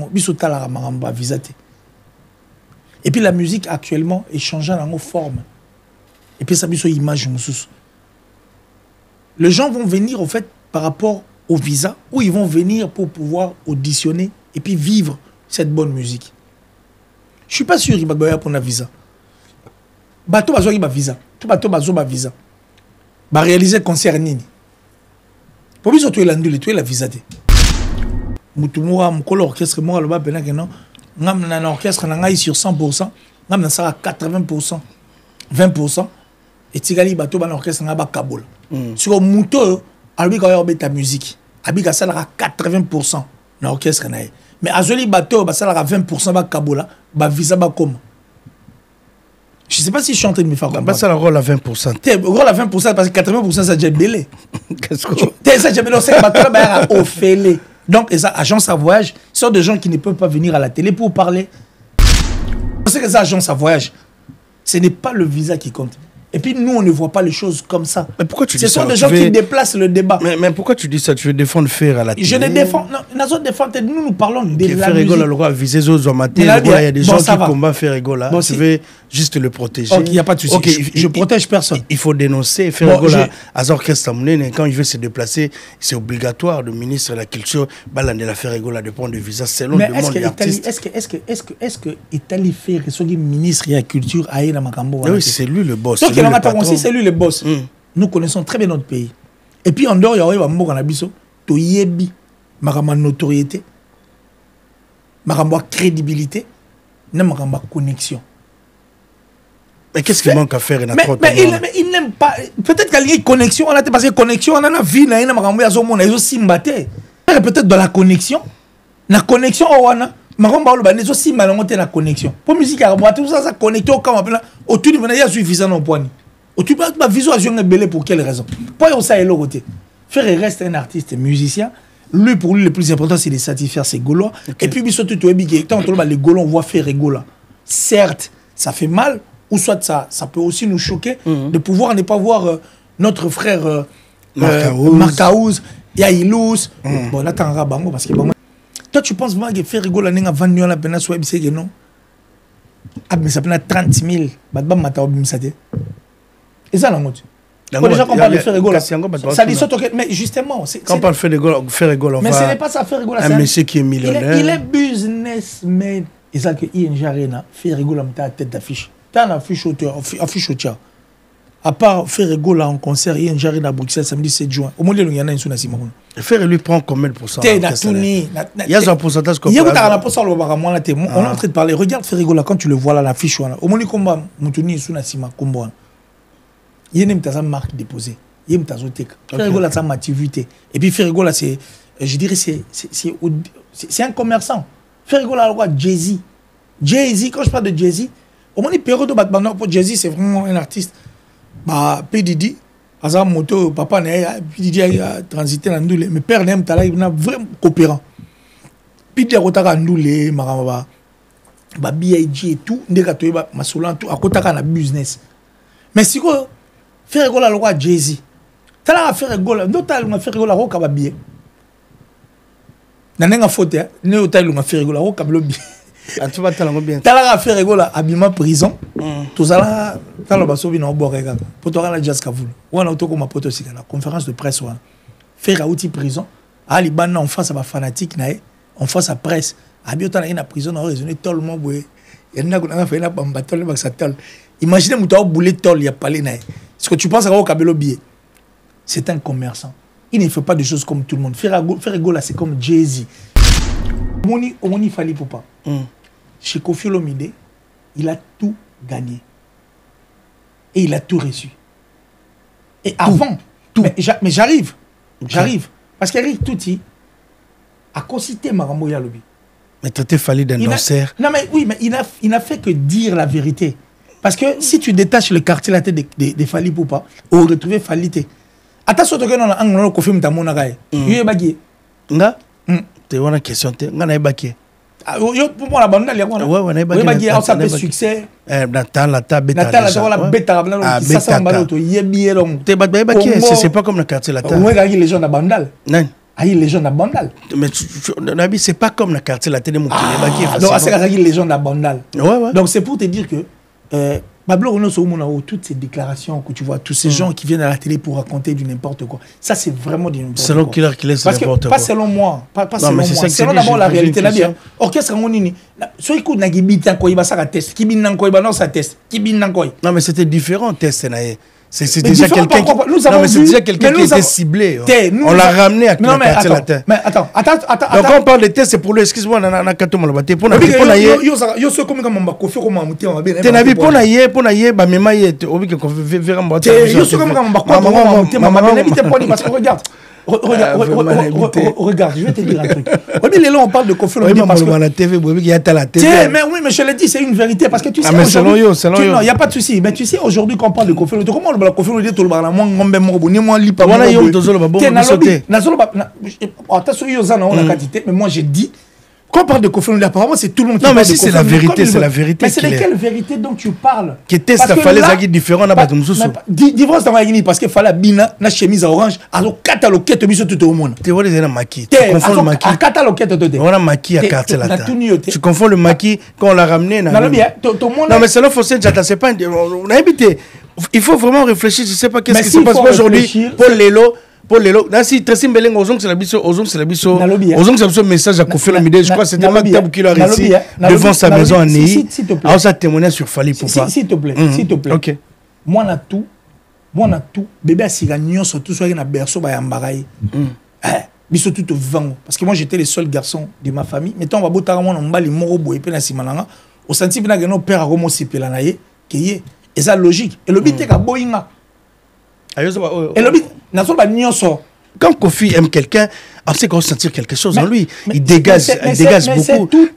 Et puis la musique actuellement est changeant dans nos formes. Et puis ça biso image. Les gens vont venir en fait par rapport au visa, ou ils vont venir pour pouvoir auditionner et puis vivre cette bonne musique. Je suis pas sûr qu'il va pour un visa. Bateau bazo ba visa. Tout bateau bazo ba visa. Ba réaliser concert nini. Pour biso tu es la visa te. Mutumura mukolo orchestre moi le ba benake non. Ngam na orchestre na ngai sur 100%, ngam na ça 80%, 20% et tigali bateau ba orchestre nga ba kabola. Sur muto albi ka yo beta musique. Abi ka sala 80% na orchestre na. Mais azoli bateau ba sala 20% ba kabola, ba visa ba comme. Je sais pas si je suis en train de me faire comprendre. Ça le rôle à 20%. Le rôle à 20% parce que 80% ça déjà belé. Qu'est-ce que ça déjà belé c'est bateau ba au félé. Donc les agences à voyage sont des gens qui ne peuvent pas venir à la télé pour parler. C'est que les agences à voyage, ce n'est pas le visa qui compte. Et puis nous, on ne voit pas les choses comme ça. Mais pourquoi tu dis ça? Ce sont des gens qui déplacent le débat. Mais pourquoi tu dis ça? Tu veux défendre faire à la télé? Je les défends. Non, nous parlons de la faire musique. Le roi viser aux amateurs. Il y a des gens qui combattent faire rigoler. Tu veux juste le protéger. Ok, il n'y a pas de souci. Okay, je protège personne. Il faut dénoncer. Faire rigoler à l'orchestre, quand il veut se déplacer, c'est obligatoire. Le ministre de la Culture, de la faire rigoler dépend de visa selon le monde de l'artiste. Est-ce que Italie fait ce ministre de la Culture a dans Makambo? Oui, c'est lui le boss. Si c'est lui le boss, nous connaissons très bien notre pays. Et puis en dehors, il y a un Abisso, to yebi, marama notoriété, marama crédibilité, marama connexion. Mais qu'est-ce qu'il manque à faire? Mais il n'aime pas. Peut-être qu'il y a une connexion, parce que connexion, on a une vie, on a une peut-être dans la connexion. La connexion, on a. Maramba oloba aussi malongote la connexion. Pour musique arabe, tout ça connecté au camp appela autour du menaya suffisant non point. Autour ma visualisation est belle pour quelle raison? Pourquoi on ça est l'autre? Faire reste un artiste musicien. Lui pour lui le plus important c'est de satisfaire ses Gaulois. Okay. Et puis surtout tu es tant les Gaulois on voit faire rigola. Certes, ça fait mal ou soit ça peut aussi nous choquer de pouvoir ne pas voir notre frère Marcaouz, Yailous. Bon là t'en rabango parce que toi, tu penses vraiment que faire rigoler à 20 millions la peine à soi, c'est que non? Ah, mais ça peut être 30 000. Et ça, la mode. Déjà, quand on parle de faire rigoler, ça dit surtout que. Mais justement, quand on parle de faire rigoler, mais ce n'est pas ça, faire rigoler. Un monsieur qui est millionnaire. Il est businessman. Et ça, que ING Arena fait rigoler à tête d'affiche. Tu as une affiche au tien. À part faire rigoler en concert, ING Arena à Bruxelles, samedi 7 juin. Au moins, il y en a une sur Simon. Faire lui prend combien de pourcents? Il y a un pourcentage comme ça. On est en train de parler. Regarde Ferrigola quand tu le vois là, l'affiche. Au moins, combat, Moutoni, Sunasima, Combo. Il y a une marque déposée. Il y a une tazothèque. Ferrigola, c'est une activité. Et puis Ferrigola, c'est, je dirais, c'est un commerçant. Ferrigola, le roi Jay-Z. Jay-Z, quand je parle de Jay-Z, au moins, les périodes de Batman, pour Jay-Z, c'est vraiment un artiste. Bah, P.D.D. Azam moto papa P.D.D. a transité dans Ndoulé mais père n'aime tala il a vraiment coopérant P.D.D. a kotaka Ndoulé maramba ba B.I.G et tout ndeka toyeba masulan tout a kotaka na business mais si ko faire rigoler le roi Jay-Z tala faire rigoler ndotal nga faire rigoler roka ba billet nanenga faute ne otal nga faire rigoler roka ba billet tu vas t'en bien. Tala faire rigoler abima prison tout ça là tala basobi na oboreka poto la jazz kavulu wana otoko ma poto sika la conférence de presse wana faire à outil prison ali bana en face à ba fanatique na en face à presse abiota na ina prison na raisonner tout le monde boye yena ko na fa ina bamba tol ba sa tol imaginez muta bouler tol ya palé na est-ce que tu penses à kabelo billet c'est un commerçant, il ne fait pas de choses comme tout le monde. Faire rigoler c'est comme Jay-Z. Omoni Fally Poupa. Chez Koffi Olomide, il a tout gagné. Et il a tout reçu. Et avant, tout. Mais j'arrive. Parce qu'Eric Touti a concité Marambo Yalobi. Mais tu Fally d'un danseur. Non, mais oui, mais il n'a fait que dire la vérité. Parce que si tu détaches le quartier la tête de Fally Poupa, on retrouve Fally. Attention, tu as un confirme ta monaga. Tu es bagé. Nga? Tu as une question. Nga na bagé. Pour moi, la bande, il y a quoi? Ouais, il y a un succès. Natal, la bêta. La bêta, c'est pas comme le quartier la les gens de la bandale. Aïe, les gens d'Abandal. Mais c'est pas comme la quartier la télé, mon Donc, c'est les gens d'Abandal. Ouais. Donc, c'est pour te dire que Pablo Renaud, toutes ces déclarations que tu vois, tous ces gens qui viennent à la télé pour raconter du n'importe quoi, ça, c'est vraiment du n'importe quoi. Selon qui laisse n'importe quoi. Pas selon moi. Pas selon moi. Selon d'abord la réalité. Orchestre, on est. Soit écoute, n'a pas test. Qui bin ça test. Qui bin non, mais c'était différent, test. C'est déjà quelqu'un qui... Non, mais c'est déjà quelqu'un qui était ciblé. On l'a ramené à la quartier latin. Mais attends. Donc quand on parle de test, c'est pour le... Excuse-moi, on a kato malabate. Pour naïe... Yo so comme on m'a confié comme on m'a mouté. T'es naïe pour naïe, bah même naïe, obi que verra moi. Yo so comme on m'a confié comme on m'a mouté. Maman, n'habite pas parce que regarde. Regarde, je vais te dire un truc. On parle de Kofi Olomide parce que la TV, il y a la TV. Mais oui, mais je l'ai dit, c'est une vérité parce que tu sais. Mais selon yo. Non, il n'y a pas de souci. Mais tu sais, aujourd'hui, quand on parle de Kofi Olomide, comment on parle de Kofi Olomide, tout le monde, moi, ngombe morbo, ni moi, lipa. Voilà, yo, tozolo, bon, attention, yo, zana, on a quantité, mais moi, j'ai dit. Quand on parle de Kofi Olomide, apparemment, c'est tout le monde qui parle de Kofi Olomide. Non, mais si c'est la vérité, c'est la vérité. Mais c'est de quelle vérité dont tu parles? Qui était ça, fallait ça qui est différent là-bas. Divorce dans la Guinée parce qu'il fallait bina, na chemise orange, alors cataloquette, mis sur tout le monde. Tu vois les maquis. Tu confonds le maquis. À cataloquette, on a maquis à quartier là. Tu confonds le maquis quand on l'a ramené. Non, mais c'est là, Fossé Djata, c'est pas. On a habité. Il faut vraiment réfléchir. Je sais pas qu'est-ce qui se passe aujourd'hui. Pour les lots, là, si Tressim Beleng, Ozong, c'est la message à Kofi Olomide. Je crois que c'était Maktab qui l'a réussi devant sa maison à Néi. Alors, ça témoignait sur Fali Poupa. S'il te plaît, Ok. Moi, on a tout. Bébé a signé surtout soit na berceau ba yambaraï. Biso tout au vent. Parce que moi, j'étais le seul garçon de ma famille. Mettons, on va boire on mbali moro boye pe na simananga. Au senti bina geno père a romo sipela na ye, qui et ça logique. Et le but est qu'à boinga. Et le but, quand Kofi aime quelqu'un, on sait qu'on sentir quelque chose en lui. Il dégage beaucoup.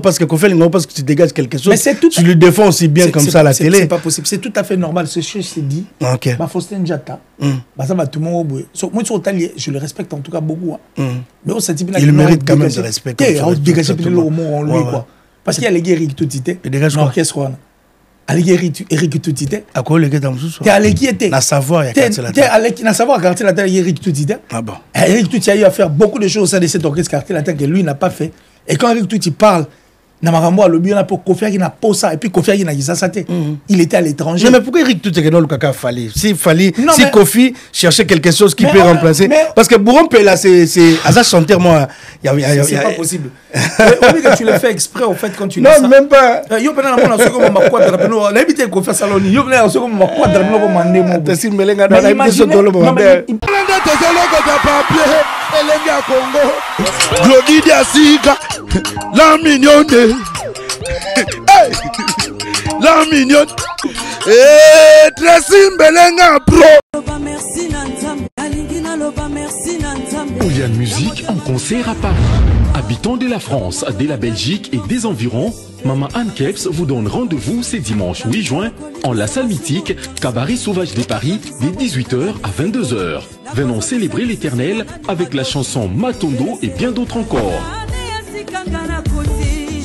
Parce que Kofi parce que tu dégages quelque chose. Tu le défends aussi bien comme ça à la télé. C'est pas possible. C'est tout à fait normal. Ce que je t'ai dit. Ok. Faustin Djata. Ça va tout le monde. Moi, je le respecte en tout cas beaucoup. Mais on s'est dit il mérite quand même de respect. Il dégage le mot en lui. Parce qu'il y a les guerriers qui tout étaient. Il dégage quoi? Eric Toutité. À quoi le gars dans le sous-sol? T'es allé qui était? Na savoir, il y a quartier la tête. T'es allé na savoir quartier la tête, Eric Toutité. Ah bon. Eric Toutité a eu à faire beaucoup de choses au sein de cet orchestre quartier la tête que lui n'a pas fait. Et quand Eric Toutité parle, Namarambo le bien pour Kofi qui n'a pas ça et puis Kofi qui n'a pas ça. Il était à l'étranger. Mais pourquoi Eric Toutité dans le caca fallait? Si fallait, si Kofi cherchait quelque chose qui peut remplacer. Parce que Bourron là, c'est à ça chanter moi. C'est pas possible. On dit que tu le fais exprès au fait quand tu dis ça. Non, même pas. Yo pendant la mona soko ma quadra peno. L'habité Kofi Saloni. Yo pendant soko ma quadra peno ko mande mo. Tessin melenga dans la mission dans le monde. Elenga Congo, Glody Diasika, la mignonne, la mignonne, et Tressim Belenga Pro. Oulian Musique en concert à Paris. Habitants de la France, de la Belgique et des environs, Maman Anne Keps vous donne rendez-vous ce dimanche 8 juin en la salle mythique Cabaret Sauvage de Paris de 18h à 22h. Venons célébrer l'éternel avec la chanson Matondo et bien d'autres encore.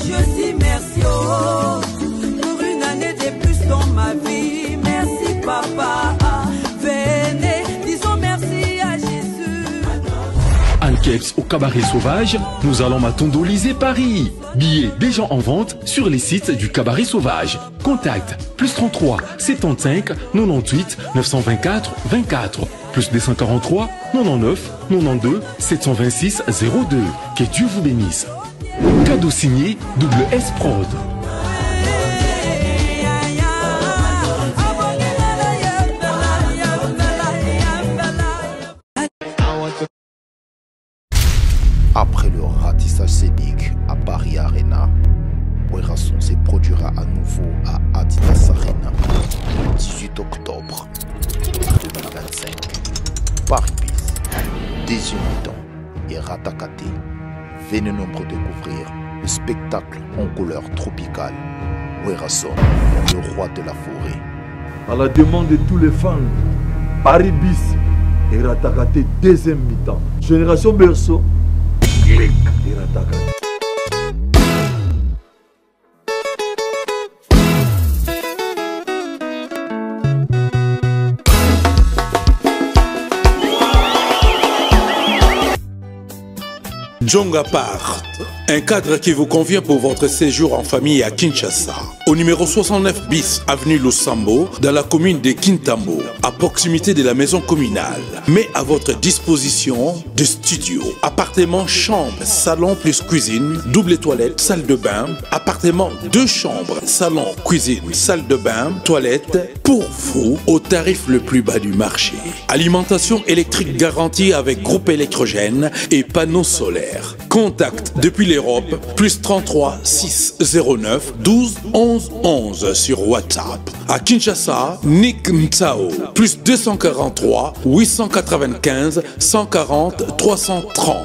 Je dis merci pour une année de plus dans ma vie. Merci papa. Venez, disons merci à Jésus. Anne Keps au Cabaret Sauvage, nous allons matondoliser Paris. Billets déjà en vente sur les sites du Cabaret Sauvage. Contact +33 75 98 924 24 +243 99 92 726 02. Que Dieu vous bénisse. Cadeau signé WS Prod. Après le ratissage scénique à Paris Arena, Werrason se produira à nouveau à Adidas Arena le 18 octobre 2025. Paris Bis, Deuxième mi-temps et Ratakate. Venez nombreux découvrir le spectacle en couleur tropicale. Werrason, le roi de la forêt. À la demande de tous les fans, Paris Bis et Ratakate deuxième mi-temps. Génération Berceau. Et Ratakate. Djonga Part, un cadre qui vous convient pour votre séjour en famille à Kinshasa. Au numéro 69 bis, avenue Lusambo, dans la commune de Kintambo, à proximité de la maison communale. Mais à votre disposition de studio, appartement, chambre, salon plus cuisine, double toilette, salle de bain, appartement 2 chambres, salon, cuisine, salle de bain, toilette, pour vous, au tarif le plus bas du marché. Alimentation électrique garantie avec groupe électrogène et panneaux solaires. Contact depuis l'Europe, plus 33 609 12 11 11 sur WhatsApp. À Kinshasa, Nick Mtsao, plus 243 895 140 330.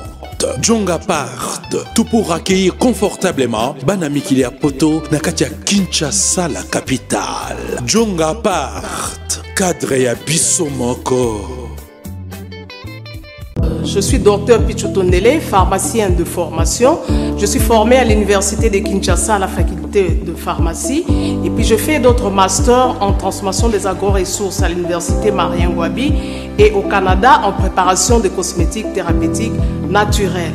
Djonga Part, tout pour accueillir confortablement Banami Kilia Poto, Nakatia Kinshasa, la capitale. Djonga Part, cadre ya Bissomoko. Je suis docteur Pichotondele, pharmacien de formation. Je suis formé à l'université de Kinshasa à la faculté de pharmacie. Et puis je fais d'autres masters en transformation des agro-ressources à l'université Marien Ngouabi et au Canada en préparation de cosmétiques thérapeutiques naturelles.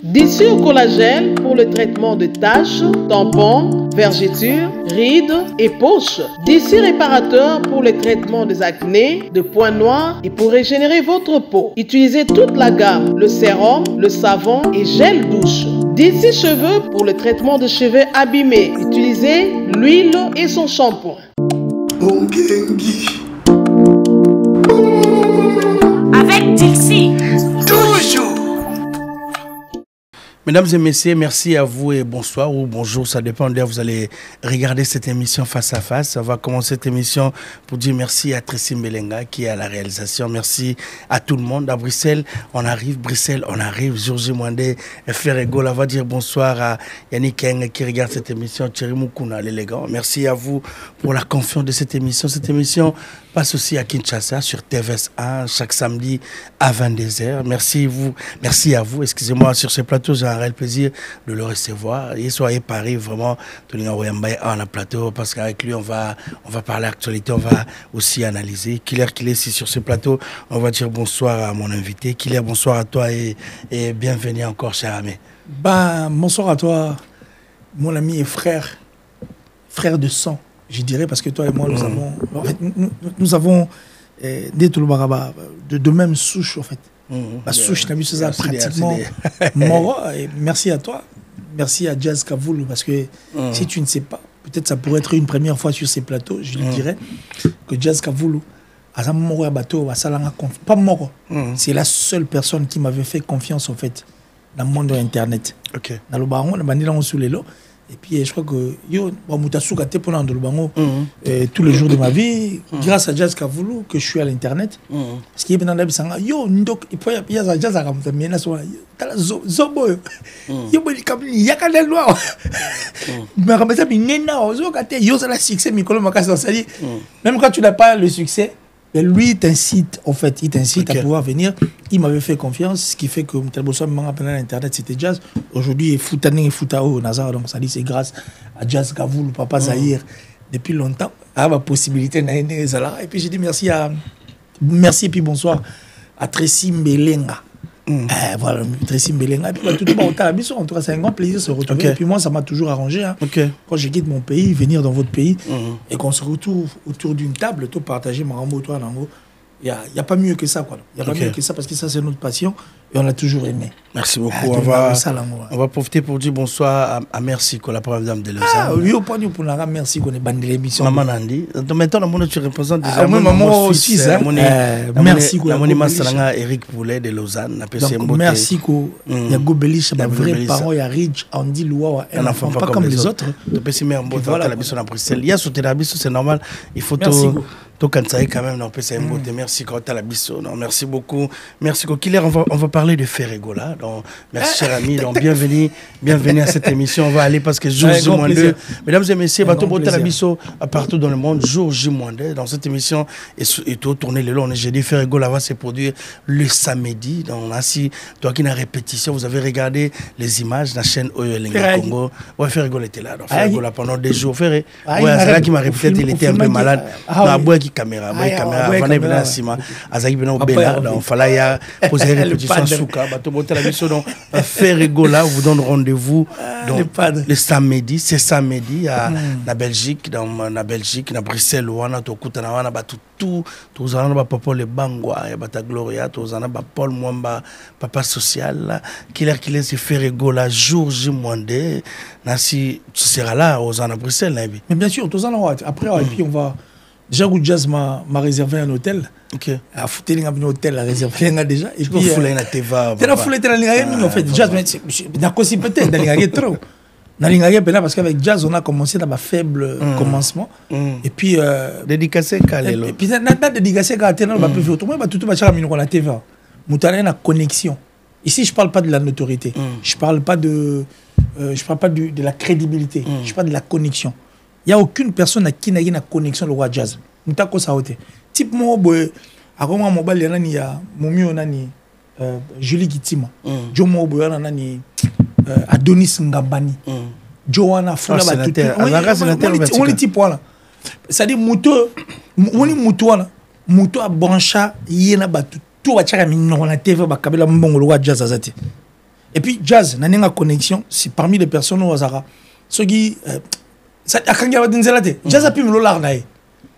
Dissure collagène pour le traitement de taches, tampons, vergetures, rides et poches. Dissure réparateur pour le traitement des acnés, de points noirs et pour régénérer votre peau. Utilisez toute la gamme, le sérum, le savon et gel douche. Dissure cheveux pour le traitement de cheveux abîmés. Utilisez l'huile et son shampoing. Avec Dixie. Toujours. Mesdames et messieurs, merci à vous et bonsoir ou bonjour, ça dépend de là vous allez regarder cette émission face à face. On va commencer cette émission pour dire merci à Tracy Mbelenga qui est à la réalisation. Merci à tout le monde. À Bruxelles, on arrive. Bruxelles, on arrive. Georges Mwande, Frère Ego, on va dire bonsoir à Yannick Eng qui regarde cette émission. Thierry Moukouna, l'élégant. Merci à vous pour la confiance de cette émission. Cette émission passe aussi à Kinshasa sur TVS1 chaque samedi à 22h. Merci à vous. Excusez-moi, sur ce plateau, j'ai un réel plaisir de le recevoir. Et soyez Paris, vraiment, on a plateau parce qu'avec lui, on va parler actualité, on va aussi analyser. Qu'il est ici sur ce plateau, on va dire bonsoir à mon invité. Qu'il est bonsoir à toi et bienvenue encore, cher ami. Bonsoir à toi, mon ami et frère de sang. Je dirais parce que toi et moi, nous avons des Touloubaraba de même souche, en fait. La souche, tu as vu, c'est ça, pratiquement mort. Merci à toi. Merci à Jazz Kavoulou, parce que si tu ne sais pas, peut-être ça pourrait être une première fois sur ces plateaux, je le dirais, que Jazz Kavoulou, pas mort. C'est la seule personne qui m'avait fait confiance, en fait, dans le monde de Internet. Dans le baron, on a sous les lots. Et puis je crois que tous les jours de ma vie, grâce à Jazz Kavoulou, que je suis à l'internet. Parce qu'il y a des gens qui disent Jazz même quand tu n'as pas le succès, mais lui t'incite, en fait, il t'incite à pouvoir venir. Il m'avait fait confiance, ce qui fait que Internet c'était Jazz. Aujourd'hui, Foutané et Foutao, Nazar, donc ça dit c'est grâce à Jazz Kavoulou, Papa Zahir, depuis longtemps, à ma possibilité d'aller. Et puis j'ai dit merci et puis bonsoir à Tracy Mbelenga. Voilà, Tracy Mbelenga. Et puis tout le monde, en tout cas, c'est un grand plaisir de se retrouver. Et puis moi, ça m'a toujours arrangé. Quand je quitte mon pays, venir dans votre pays, et qu'on se retrouve autour d'une table, tout partager Marambo, toi, Nango. Il n'y a pas mieux que ça, quoi. Il n'y a pas mieux que ça parce que ça, c'est notre passion et on l'a toujours aimé. Merci beaucoup. On va profiter pour dire bonsoir à Merci, la première dame de Lausanne. Oui, au point de pour la Merci, qu'on est bandé l'émission. Maman Nandi. Maintenant, tu représentes déjà maman aussi. Merci, la monument Salanga Eric Poulet de Lausanne. Merci, il y a Gobelich, il y a vrai parent, il y a Ridge, Andy Loua, un enfant pas comme les autres. Voilà, la mission à Bruxelles. Il y a sauté la mission, c'est normal. Il faut Donc, quand ça est quand même, non, c'est un beauté. Merci, Kota Labisso. Non, merci beaucoup. Merci, Kokiller. On va parler de Ferregola. Donc, merci, cher ami. Donc, bienvenue à cette émission. On va aller parce que jour J-2. Mesdames et messieurs, Bateau Bota Labisso, partout dans le monde, jour J-2. Dans cette émission, et tout tourné le long. J'ai dit Ferregola va se produire le samedi. Donc, ainsi, toi qui n'as répétition, vous avez regardé les images de la chaîne Oyolenga Congo. Ouais, Ferregola était là. Donc, Ferregola pendant des jours. Ouais, c'est là qui m'a répété, il était un peu malade. Caméra, Vanessa Sima, Azaki Beno Bella, dans Falaya, poser répétition Souka, Bateau Bota Labisso, donc Ferregola vous donne rendez-vous le samedi, c'est samedi à la Belgique, dans Bruxelles, ou à Tokutana, on a tout, tous en a Papa le Bangwa, et Bata Gloria, tous en a Paul Mwamba, Papa Social, qui est Ferregola, jour J-2, si tu seras là, aux en a Bruxelles, mais bien sûr, tous en a, après, et puis on va. Déjà, Jazz m'a réservé un hôtel. Ok. À Fouteling a venu un hôtel, a réservé déjà. Et puis, Fouteling a Teva. Tu as Fouteling dans l'Ingagé, en fait. Jazz, n'a qu'aussi peut-être dans l'Ingagé trop. Dans l'Ingagé, parce qu'avec Jazz, on a commencé dans un faible commencement. Et puis. Dédicacé Kalelo. Et puis, on a pas dédicacé Kalelo, on va plus faire autrement. Tout le monde a la Teva. Moutané a connexion. Ici, je ne parle pas de la notoriété. Je ne parle pas de la crédibilité. Je parle de la connexion. Il n'y a aucune personne à qui n'a une connexion le roi Jazz. Moutako Saote. Type moi, à Roma Mobile, il y a Momio Nani, Julie Gitima, Joe Mobo, Adonis Ngabani, Joanna Fula Batutu. On est type là. C'est-à-dire, Mouto a branché, Yéna Batutu, tout va tirer à la TV, Bakabela Mbongo, le roi Jazz Azate. Et puis, Jazz, n'a une connexion, c'est parmi les personnes au hasard. Ceux qui. Jazz a pu me l'arnailler.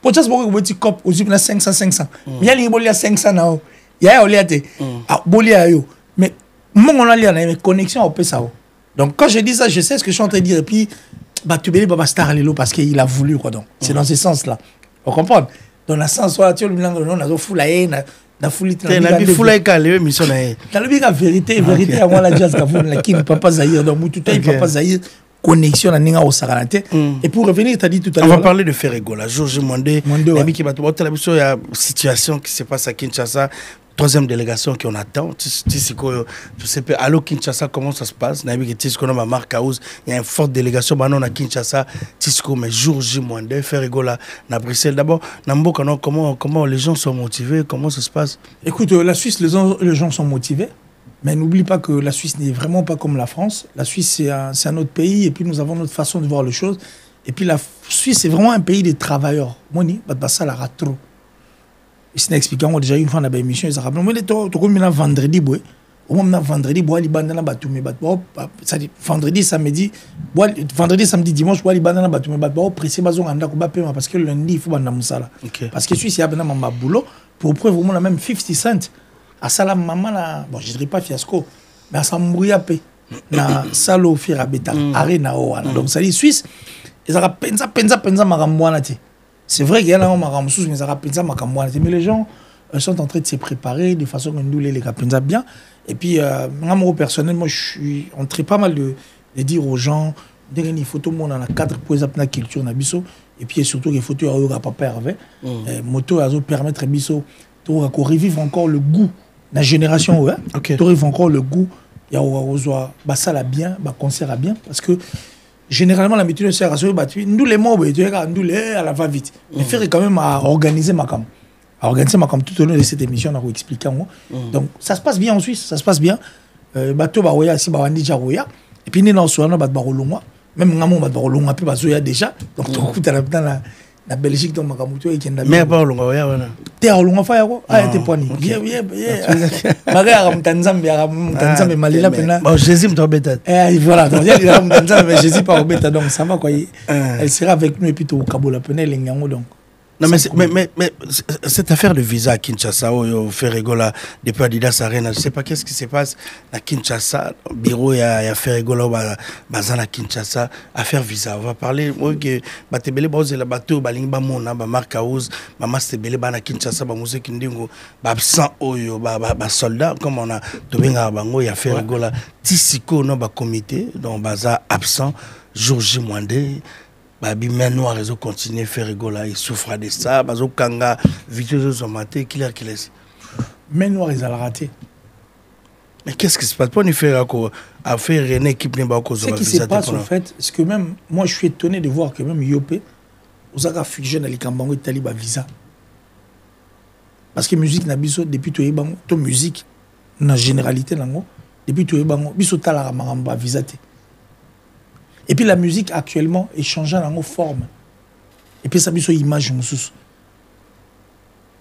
Pour Jazz, beaucoup de cop aux 500. Il y a les 500 now. Il y a Oliate. Mais mon a une connexion au PSAO. Donc quand je dis ça, je sais ce que je suis en train de dire. Et puis, tu veux pas star Lelo parce qu'il a voulu. C'est dans ce sens-là. Vous comprenez? Dans le sens où tu as le fou la haine. La foule est la vérité à moi la Jazz qui ne peut pas zaïr. Donc, tout le temps, pas zaïr. Connexion à Ninga au Saranate. Et pour revenir, tu as dit tout à l'heure. On va parler de Ferregola. Georges Mwande. Il y a une situation qui se passe à Kinshasa. Troisième délégation qu'on attend. Tu sais pas, allô Kinshasa, comment ça se passe? Il y a une forte délégation à Kinshasa. Mais Georges Mwande, Ferregola, à Bruxelles. D'abord, comment les gens sont motivés? Comment ça se passe? Écoute, la Suisse, les gens sont motivés. Mais n'oublie pas que la Suisse n'est vraiment pas comme la France. La Suisse, c'est un autre pays et puis nous avons notre façon de voir les choses. Et puis la Suisse, c'est vraiment un pays de travailleurs. Moni, ça la rate trop. Ici, expliquant déjà une fois dans l'émission, ils ont rappelé, mais vendredi, au moment vendredi, vendredi, samedi, dimanche, parce que lundi, il faut parce que Suisse, il y a un boulot pour preuve vraiment la même 50 cents. À ça, maman, bon, je ne dirais pas fiasco, mais à ça, mouillapé, na salo firabeta, arena oana. Donc, ça dit Suisse, ils ont penza maramouana. C'est vrai qu'il y a un maramoussous, mais ils ont penza maramouana. Mais les gens sont en train de se préparer de façon que nous les penza bien. Et puis, moi, personnellement, je suis en train pas mal de dire aux gens, des photos, on a 4 points de culture, et puis surtout, les photos, il y a papa Hervé. Moto, elles permettre biso de revivre encore le goût. La génération, ouais. Tu arrives encore le goût. Il y a ça la bien, concert à bien. Parce que généralement, la méthode de serre, nous les mots, nous les à la va-vite. Mais faire quand même à organiser ma cam. À organiser ma cam tout au long de cette émission, on a expliqué. Donc, ça se passe bien en Suisse, ça se passe bien. Bateau, Baroya, si Bawandi, Jaroya. Et puis, nous, on a Barolongwa. Même Ngamon, Barolongwa, puis Bazoya déjà. Donc, tu écoutes dans la Belgique, dans Makamuto, et qui est mais Barolongwa, t'es à Olongwa, ah, t'es poigné. Jésus me tombe bête. Voilà, donc il y a mais Jésus pas au bête, donc ça va quoi. Elle sera avec nous et puis tout au Kabola Penel, donc. Non, mais cette affaire de visa à Kinshasa, au Ferregola, depuis Adidas Arena, je ne sais pas qu'est-ce qui se passe à Kinshasa, bureau, il y a Ferregola, Bazan à Kinshasa, affaire visa. On va parler, que Batebele, la bateau, Balingba Mona, Marc House, Mastebele, à Kinshasa, Mousse Kindingo, absent, soldat, comme on a Tobenga Bango, il y a Ferregola, Tissiko, non, comité, donc Baza absent, Georges Mwande. Babi main noire ils ont continué faire rigoler, il souffre de ça, bazo kanga viteux sont maté qui laisse. Main noire ils ont raté. Mais qu'est-ce qui se passe pour nous faire à faire une équipe n'est pas cause. Ce qui se passe en fait, c'est que même moi je suis étonné de voir que même Yopé aux aga fusion à l'Ikambango Italie ba visa. Parce que musique na biso depuis to yebango to musique na généralité nango depuis to yebango biso tala maramba visa te. Et puis la musique actuellement est changeant dans forme. Et puis ça biso image mususu.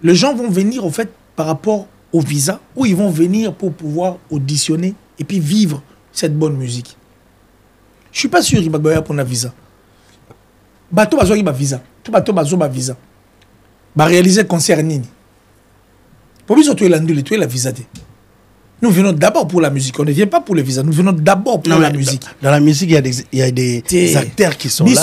Les gens vont venir en fait par rapport au visa ou ils vont venir pour pouvoir auditionner et puis vivre cette bonne musique. Je suis pas sûr qu'il va pour un visa. Bateau bazo qui ba visa. Tout bateau bazo ba visa. Ba réaliser concert nini. Pour nous tu es l'andule, tu es la visa. Nous venons d'abord pour la musique. On ne vient pas pour le visa. Nous venons d'abord pour la musique. Dans la musique, il y a des acteurs qui sont là. Ils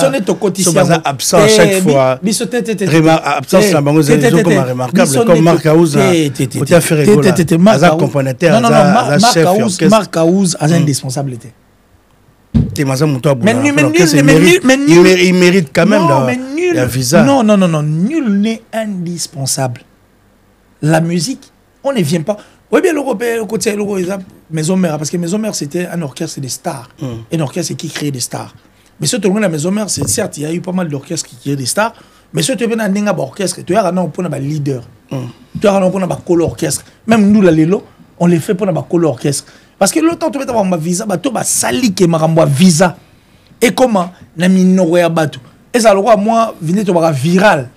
sont absents à chaque fois. Absence la bango c'est remarquable. Comme Marc Aouz a fait rigoler. Azar compositeur, Azar chef orchestre. Marc Aouz a une responsabilité. Il mérite quand même la visa. Non, nul n'est indispensable. La musique, on ne vient pas. Oui, bien, l'Européen, côté Maison Mère, parce que Maison Mère, c'était un orchestre des stars. Un orchestre qui crée des stars. Mais ce que la Maison Mère, c'est certes, il y a eu pas mal d'orchestres qui créent des stars. Mais ce que tu as un orchestre, tu as un leader. Tu as un orchestre. Même nous, on les fait pour un orchestre. Parce que l'autre, tu as un visa, tu as sali qui m'a visa. Et comment? Na minoré bateau. Et ça, moi, venez tu vas viral.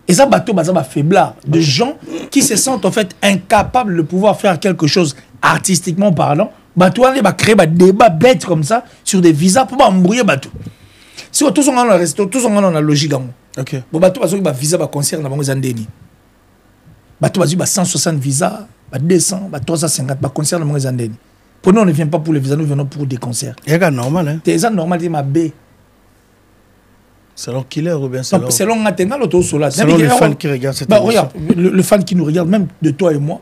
Et ça, bateau, ça faiblard de gens qui se sentent en fait incapables de pouvoir faire quelque chose artistiquement parlant. Bateau, on va créer des débats bêtes comme ça sur des visas pour embrouiller bateau. Si tous sont dans le resto, tous sont dans la logique. Ok. Bon, bateau, parce que visa va concert dans les années. Bateau, parce que 160 visas, 200, 350, concert dans les années. Pour nous, on ne vient pas pour les visas, nous venons pour des concerts. C'est normal, hein? C'est normal, c'est ma baie. Selon Killer ou bien selon selon les fans qui regardent cette émission. Regarde, le fan qui nous regarde, même de toi et moi,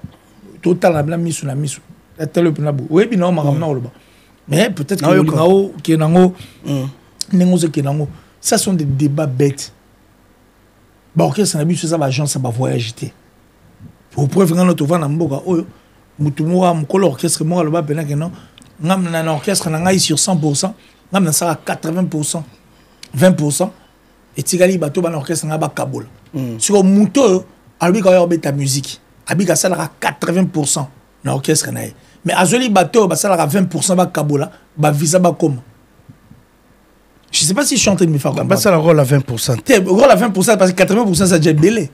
total la mis sur la mise. Oui, bien non, mais peut-être que ça sont des débats bêtes. Ok, ça n'a pas ça va agence, ça va voyager. Pour preuve, quand on va dans Mboga, Moutoumora, mon orchestre, moi, le bas, non, un orchestre, on a sur 100%, on a ça à 80%, 20%. Et Tigali bateau ban orchestre nga ba Kaboul. Sur Mouto, albi ka yobe ta musique. Abi ka sala 80% na orchestre na. Mais azoli bateau ba sala 20% ba Kaboul, ba visa ba comme. Je sais pas si je suis en train de me faire comprendre. Ba sala rôle à 20%. Té rôle à 20% parce que 80% ça déjà belé.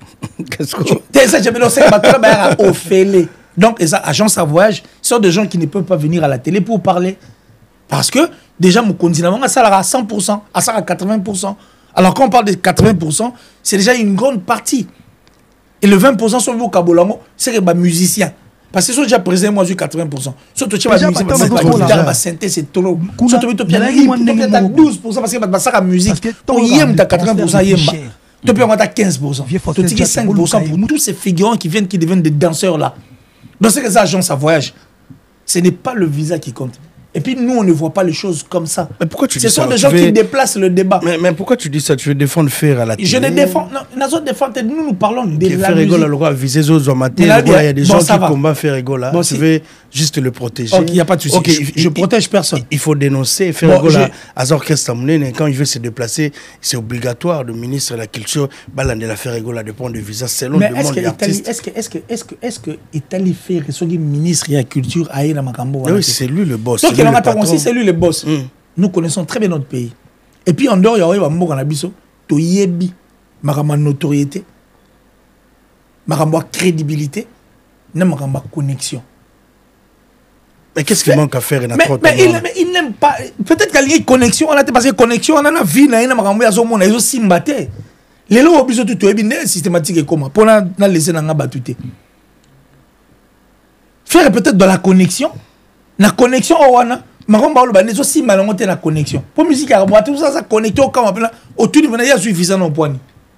Qu'est-ce que té ça déjà belé c'est bateau ba ofélé. Donc les agences à voyage sont des gens qui ne peuvent pas venir à la télé pour parler parce que déjà mon continent ça à 100%, à ça à 80%. Alors quand on parle de 80%, c'est déjà une grande partie. Et le 20% sont vos Kabolango, c'est les musiciens. Parce que sont déjà présents, moi, j'ai 80%. Surtout tu vas musique, la synthèse, c'est trop. Surtout tu as 12% parce que ça la musique. Tu as 80%, tu peux avoir 15%. Tu as 5% pour tous ces figurants qui deviennent des danseurs là. Dans ces agences à voyage, ce n'est pas le visa qui compte. Et puis nous, on ne voit pas les choses comme ça. Mais pourquoi tu dis ça? Ce sont des gens qui déplacent le débat. Mais pourquoi tu dis ça? Tu veux défendre faire à la télé? Je les défends. Non, nous parlons de la musique. Il y a des gens qui combattent faire rigoler. Tu veux juste le protéger. Ok, il n'y a pas de souci. Je protège personne. Il faut dénoncer. Faire rigoler à Orchestre quand il veut se déplacer, c'est obligatoire. Le ministre de la Culture, de la faire rigoler de prendre de visa selon le demande de l'artiste. Est-ce que Italie fait le ministre de la Culture à Ina Makambo? Oui, c'est lui le boss. C'est lui le boss. Nous connaissons très bien notre pays. Et puis en dehors, il y a un abisso, to yebi, marama notoriété, marama crédibilité, marama connexion. Mais qu'est-ce qu'il manque à faire? Mais il n'aime pas. Peut-être qu'il y a une connexion, parce que connexion, on a une vie, on a une simbaté. Les lois abisso tout yebi, systématique et comment. Pour la laisser dans la batute. Faire peut-être de la connexion. La connexion, Maramba ou bané aussi malongoté la connexion. Pour musique arabe, tout ça connecté au camp appela autour du il y a suffisant en point.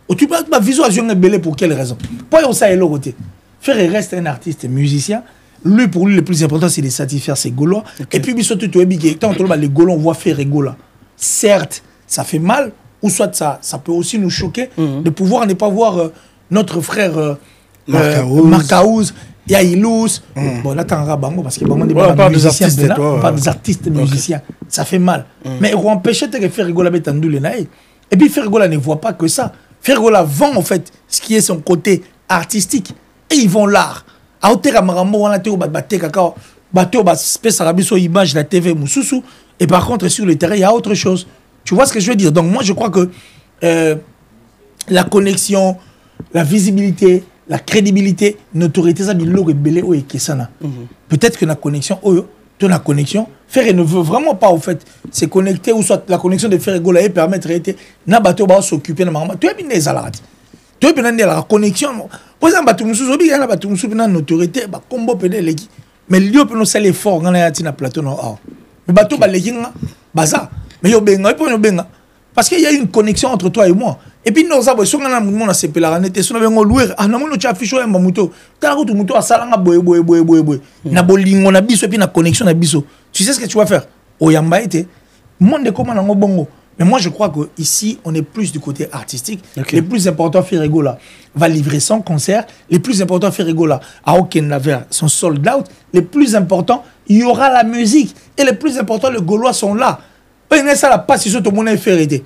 Autour de ma visualisation est belle pour quelle raison? Pour ça est le côté. Faire reste un artiste musicien. Lui pour lui le plus important c'est de satisfaire ses Gaulois. Et puis surtout tu es big quand on les Gaulois on voit faire Gola. Certes, ça fait mal ou soit ça peut aussi nous choquer de pouvoir ne pas voir notre frère Marcaouz, Yaïlous. Bon, là, t'en bango parce que on parle des artistes, on parle des artistes musiciens. Ça fait mal. Mais on empêche de faire rigoler avec Tandoulé. Et puis Fergola ne voit pas que ça. Fergola vend en fait ce qui est son côté artistique. Et ils vont l'art. À hauteur à Marambo, on a été au Baté Kakao, Bateau, espèce arabe sur image de la TV Moussoussou. Et par contre, sur le terrain, il y a autre chose. Tu vois ce que je veux dire? Donc, moi, je crois que la connexion, la visibilité, la crédibilité, notoriété, ça, peut-être que la connexion, la connexion, Ferre ne veut vraiment pas, au fait, se connecter, ou soit la connexion de Ferre Gola permettre de s'occuper de Marambo. Tu as bien des alades. Tu as bien la connexion. Par exemple, tu as une notoriété, combo pédé, mais lieu peut nous faire l'effort quand on a un plateau. Mais bateau, baza. Mais yo benga, parce qu'il y a une connexion entre toi et moi. Et puis nous avons sur un moment c'est la nette sur un louer ah non tu affiches un moto t'as route moto à salanga boy na bolingo na biso et puis na connexion na biso. Tu sais ce que tu vas faire oyamba été monde comment na bongo. Mais moi je crois que ici on est plus du côté artistique. Les plus importants Ferregola va livrer son concert, les plus importants Ferregola à aucun naver sont sold out, les plus importants il y aura la musique et les plus importants les Gaulois sont là. Ça la passe sur tout le monde est fait.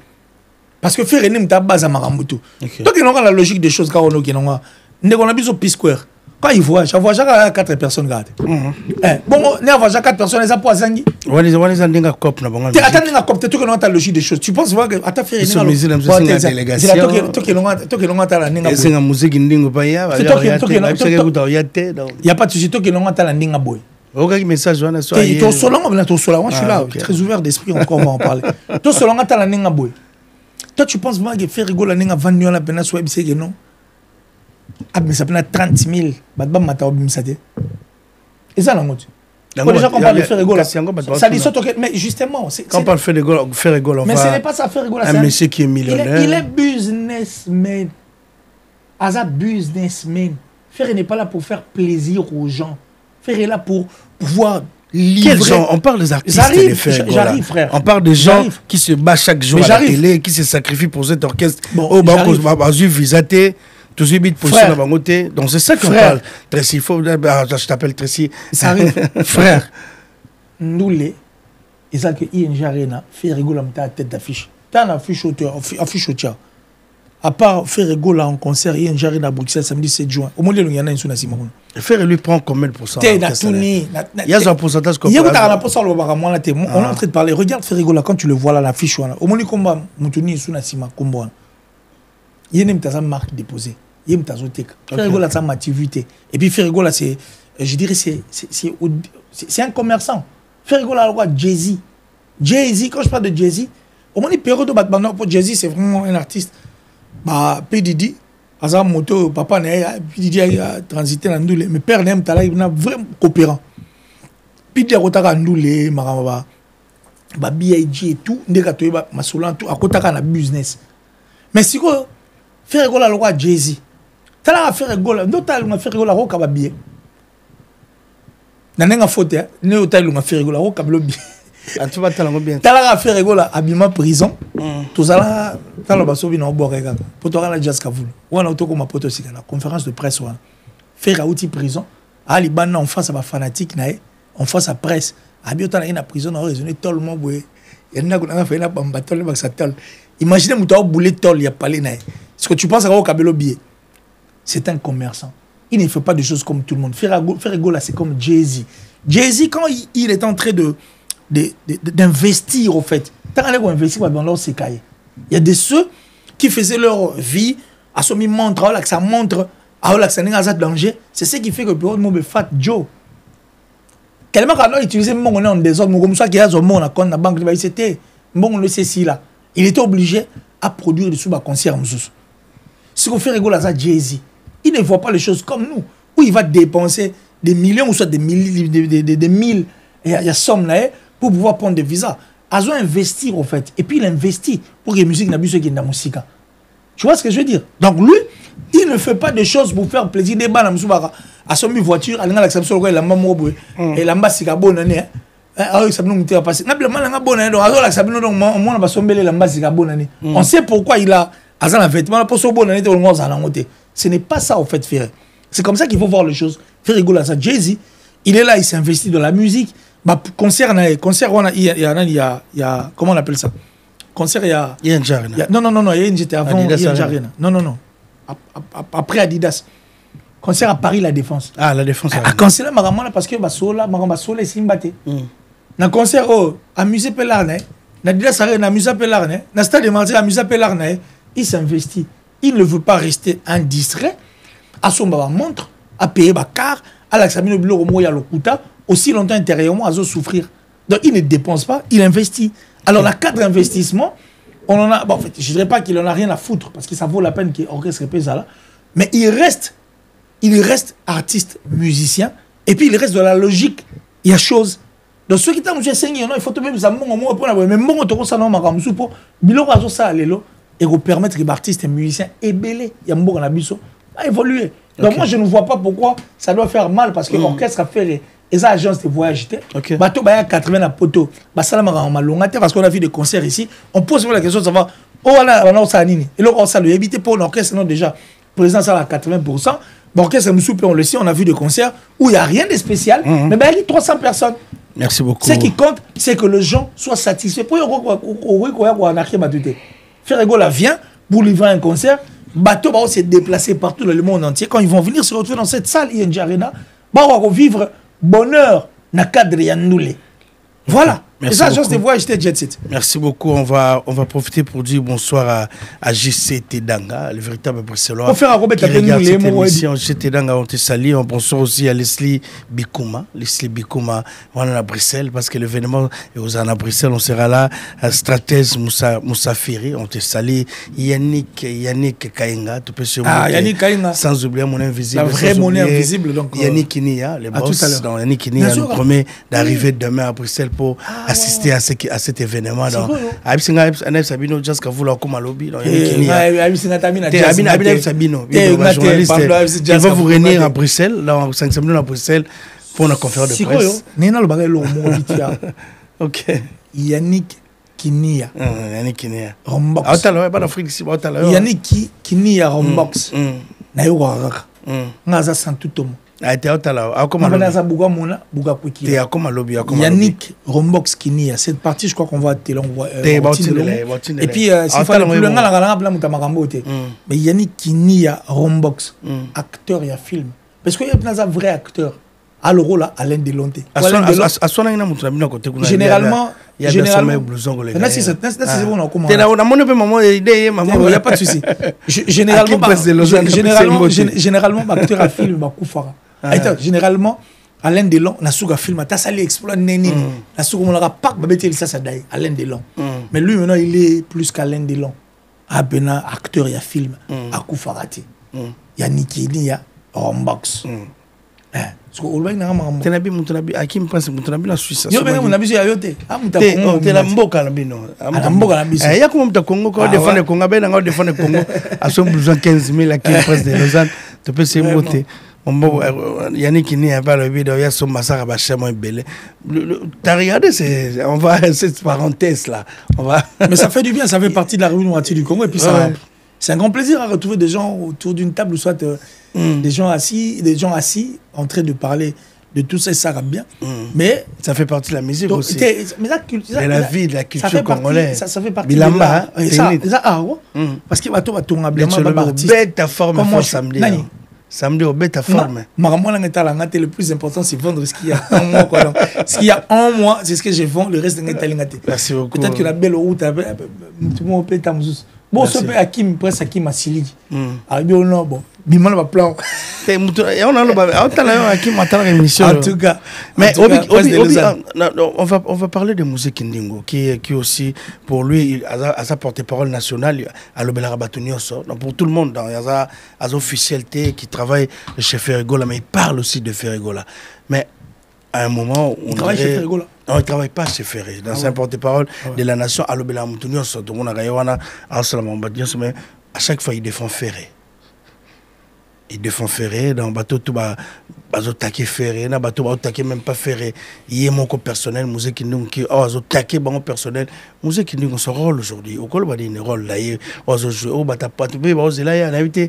Parce que faire une base à Marambutu. Donc il y a la logique des choses quand on a besoin de Square. Quand il voit, je vois chaque 4 personnes garder. Bon, on a chaque 4 personnes, ça pour Zangi. On est en cop na bango. Attends na cop, tu connais la logique des choses. Tu penses voir que ata faire une délégation. C'est la musique ndingo pa ya. Il y a pas de souci to que non ata la ndinga boy. Ok, message je suis là, très ouvert d'esprit, encore on va en parler. Toi, selon toi, la ninga boy. Toi, tu penses vraiment que faire rigoler la ninga 20 millions la peine sur web, c'est que non. Ah, mais ça peut 30 000. Badba mata obim sate. Et ça, la moto. Quand déjà qu'on parle de faire rigoler, ça dit ça, mais justement. Quand on parle de faire rigoler, mais ce n'est pas ça, faire rigoler. Un monsieur qui est millionnaire. Il est businessman. Asa businessman. Faire n'est pas là pour faire plaisir aux gens. Faire est là pour pouvoir livrer. Quels gens? On parle des artistes. J'arrive, frère. On parle des gens qui se battent chaque jour à la télé, qui se sacrifient pour cet orchestre. Oh, visaté, tout ce bit pour ça. Donc c'est ça qu'on parle. Tracy, je t'appelle Tracy. Ça arrive. Frère, nous les, ils savent que ING Arena fait rigoler à tête d'affiche. T'as une affiche au tia. À part faire rigoler en concert, ING Arena à Bruxelles samedi 7 juin. Au moins, il y en a une sur Nassima. Faire lui prend combien de pourcents? Il y a un pourcentage comme ça. On est en train de parler. Regarde Ferregola quand tu le vois là, l'affiche. Au moins, combat, Moutoni sous Nassima, combat. Il y a une marque déposée. Il y a une tazothèque. Ferregola, c'est une activité. Et puis Ferregola, c'est, je dirais, c'est un commerçant. Ferregola, le roi Jay-Z. Jay-Z, quand je parle de Jay-Z, au moins, les périodes de Batman, pour Jay-Z, c'est vraiment un artiste. P. Didi. Asa moto papa a transité dans Ndoulé mais père n'aime tala il a vraiment coopérant puis de rotaka Ndoulé maramba ba BIG et tout ndeka to ba masulan tout akotaka na business mais si ko faire gola le roi Jay-Z tala faire gola ndotal nga faire gola roka ba billet nanenga faute ne otal nga faire gola roka ba billet tu vas tala bien tala faire gola abima prison tout ça tala ba sobi na oboreka poto la jazz kavulu wana otoko ma poto sika la conférence de presse wana faire à outil prison ali bana en face à ba fanatique nae en face à presse abiota na ina prison na raisonner tout le monde boye yena ko na fa ina bamba tol ba sa tol imaginez muta bouler tol ya palé nae est-ce que tu penses à kabelo billet c'est un commerçant il ne fait pas de choses comme tout le monde faire gola c'est comme Jay-Z quand il est en train d'investir au fait tant qu'on investir dans leur sécaille. Il y a des ceux qui faisaient leur vie à ce moment montre que ça montre que ça n'est pas danger. C'est ce qui fait que le bureau de mon Fat Joe. Tellement qu'on a utilisé mon nom des autres, comme ça qui a son nom à compte la banque de c'était bon le ceci là. Il était obligé à produire des sous à concert. Ce qu'on fait rigoler à ça Jay-Z. Il ne voit pas les choses comme nous où il va dépenser des millions ou soit des mille il y a somme là pour pouvoir prendre des visas. Ils ont investir en fait. Et puis il investit pour que la musique n'a plus ce qui est dans la musique. Tu vois ce que je veux dire? Donc lui, il ne fait pas de choses pour faire plaisir des balles à son voiture, à l'acceptation de la maman et la massika bonne année. Ah oui, ça nous a passé. On sait pourquoi il a un vêtement pour son bonnet. Ce n'est pas ça, en fait, Ferré. C'est comme ça qu'il faut voir les choses. Ferré Gola, ça, Jay-Z, il est là, il s'est investi dans la musique. Bah, concert, il y a, comment on appelle ça? Concert, il y a. Non, il y a avant Ian Jarena. Non. Après Adidas. Concert à Paris, La Défense. Ah, La Défense. À concert, parce que Basola, est Simbate. Dans concert, à Musée Pelarne, Adidas Arena, Musée Pelarne, dans Stade de Marseille, à Musée Pelarne, il s'investit. Il ne veut pas rester indiscret. À son montre, à payer car, à l'examiner le bureau, il y a le Kouta, aussi longtemps intérieurement, à souffrir. Donc il ne dépense pas, il investit. Alors, la cadre d'investissement, on en a. Bon, en fait, je ne dirais pas qu'il n'en a rien à foutre, parce que ça vaut la peine qu'il orchestre ça là. Mais il reste artiste, musicien, et puis il reste de la logique. Il y a chose. Donc, ceux qui t'ont enseigné, il faut te mettre ça, mais bon, tu as ça, non, ma ramsou, pour bilo, ça, et vous permettre que l'artiste et musicien est belé. Il y a un bon à évoluer. Donc, moi, je ne vois pas pourquoi ça doit faire mal, parce que l'orchestre a fait les agences de voyage. Bateau, il y a 80 à poteau. Parce qu'on a vu des concerts ici. On pose la question de savoir, oh, là, on a nini. Et là, on a évité pour l'orchestre, non, déjà, président, ça à 80%. L'orchestre, on le sait, on a vu des concerts où il n'y a rien de spécial, mais il y a 300 personnes. Merci beaucoup. Ce qui compte, c'est que les gens soient satisfaits. Pour Ferregola vient, pour livrer un concert, bateau va se déplacer partout dans le monde entier. Quand ils vont venir se retrouver dans cette salle, ING Arena, bah, on va vivre bonheur dans le cadre de Yannoulé. Voilà. Merci ça, juste de voir, j'étais Jet Set. Merci beaucoup. On va profiter pour dire bonsoir à JC Tedanga, le véritable Bruxellois. On faire un Robert JC Tedanga, on te salue. Bonsoir aussi à Leslie Bikouma. Leslie Bikouma, on est à Bruxelles parce que l'événement est aux à Bruxelles. On sera là. Stratège Moussa Ferry, on te salue. Yannick Kainga, tu peux sur Yannick Kainga. Sans oublier mon invisible. La vraie monnaie invisible. Donc, Yannick Kinia, le boss. Donc, Yannick Kinia nous promet d'arriver demain à Bruxelles pour assister à cet événement. Il va vous réunir à Bruxelles, dans 5 minutes à Bruxelles, pour une conférence de presse. Ok. Yannick Kinia. Yannick Kinia. Rombox. Yannick Kinia Rombox. Naza Santutomo. Yannick Rombox Kinia. Cette partie, je crois qu'on va te l'envoyer. Et puis, s'il fallait plus loin, mais Yannick Kinia Rombox, acteur et film. Parce qu'il y a un vrai acteur. À l'euro là, Alain Delonte. Généralement, il n'y a pas de souci. Généralement, acteur à film, généralement, Alain Delon, na souga film, ta sali exploit neni, na souga mon pas babete ça dai Alain Delon. Mais lui maintenant il est plus qu'Alain Delon. Abena acteur et film, akufarati. Yannick Kinia Rombox. Parce que Olbay n'a pas Tenabi Mutunabi, à qui me pense Mutunabi la Suisse. Yo, mais on a vu ça yote. Ah, Mutunabi. T'es la mboka la bino. La mboka la biso. Il y a comment tu Congo quand défendre le Congo, ben on défend le Congo. À son besoin 15 000 à qui me pense de Lausanne. Tu peux se monter. Yannick qui n'est pas le vidéo, il y a son massacre à Bachamon Belé. T'as regardé, on va cette parenthèse là. On va. Mais ça fait du bien, ça fait partie de la rue moitié du Congo et puis ça. C'est un grand plaisir à retrouver des gens autour d'une table, soit des gens assis en train de parler de tout ça, ça va bien. Mais ça fait partie de la musique aussi. Mais la vie, de la culture congolaise. Ça fait partie Bilamba, de parce que tu vas tourner ta forme samedi. Samedi au bête à forme. Le plus important, c'est vendre ce qu'il y a en moi. Ce qu'il y a en moi, c'est ce que je vends. Le reste, merci beaucoup. Peut-être que la belle route, tout le monde peut être bon, ça peut Hakim, presque Hakim Assili. Bon, Biman va plan. En tout cas. Mais on va parler de Moussé Kindingo, qui aussi, pour lui, à sa porte-parole nationale, à l'Obélara Batonioso. Donc pour tout le monde, il y a des officialités qui travaillent chez Ferregola, mais il parle aussi de Ferregola. Mais à un moment, il travaille chez Ferregola. Non, il ne travaille pas chez Ferré. Dans un porte-parole de la nation, à l'Obéla Moutounios, tout le monde a gagné, mais à chaque fois, il défend Ferré. Il défend Ferré, dans le bateau, tout bazo taqué ferré na bato bazo taqué même pas ferré yé mon co personnel musique qui nous qui bazo taqué bon personnel musique qui nous son rôle aujourd'hui au col ba di rôle là yé bazo jouer au bata pas tout ba bazo là na invité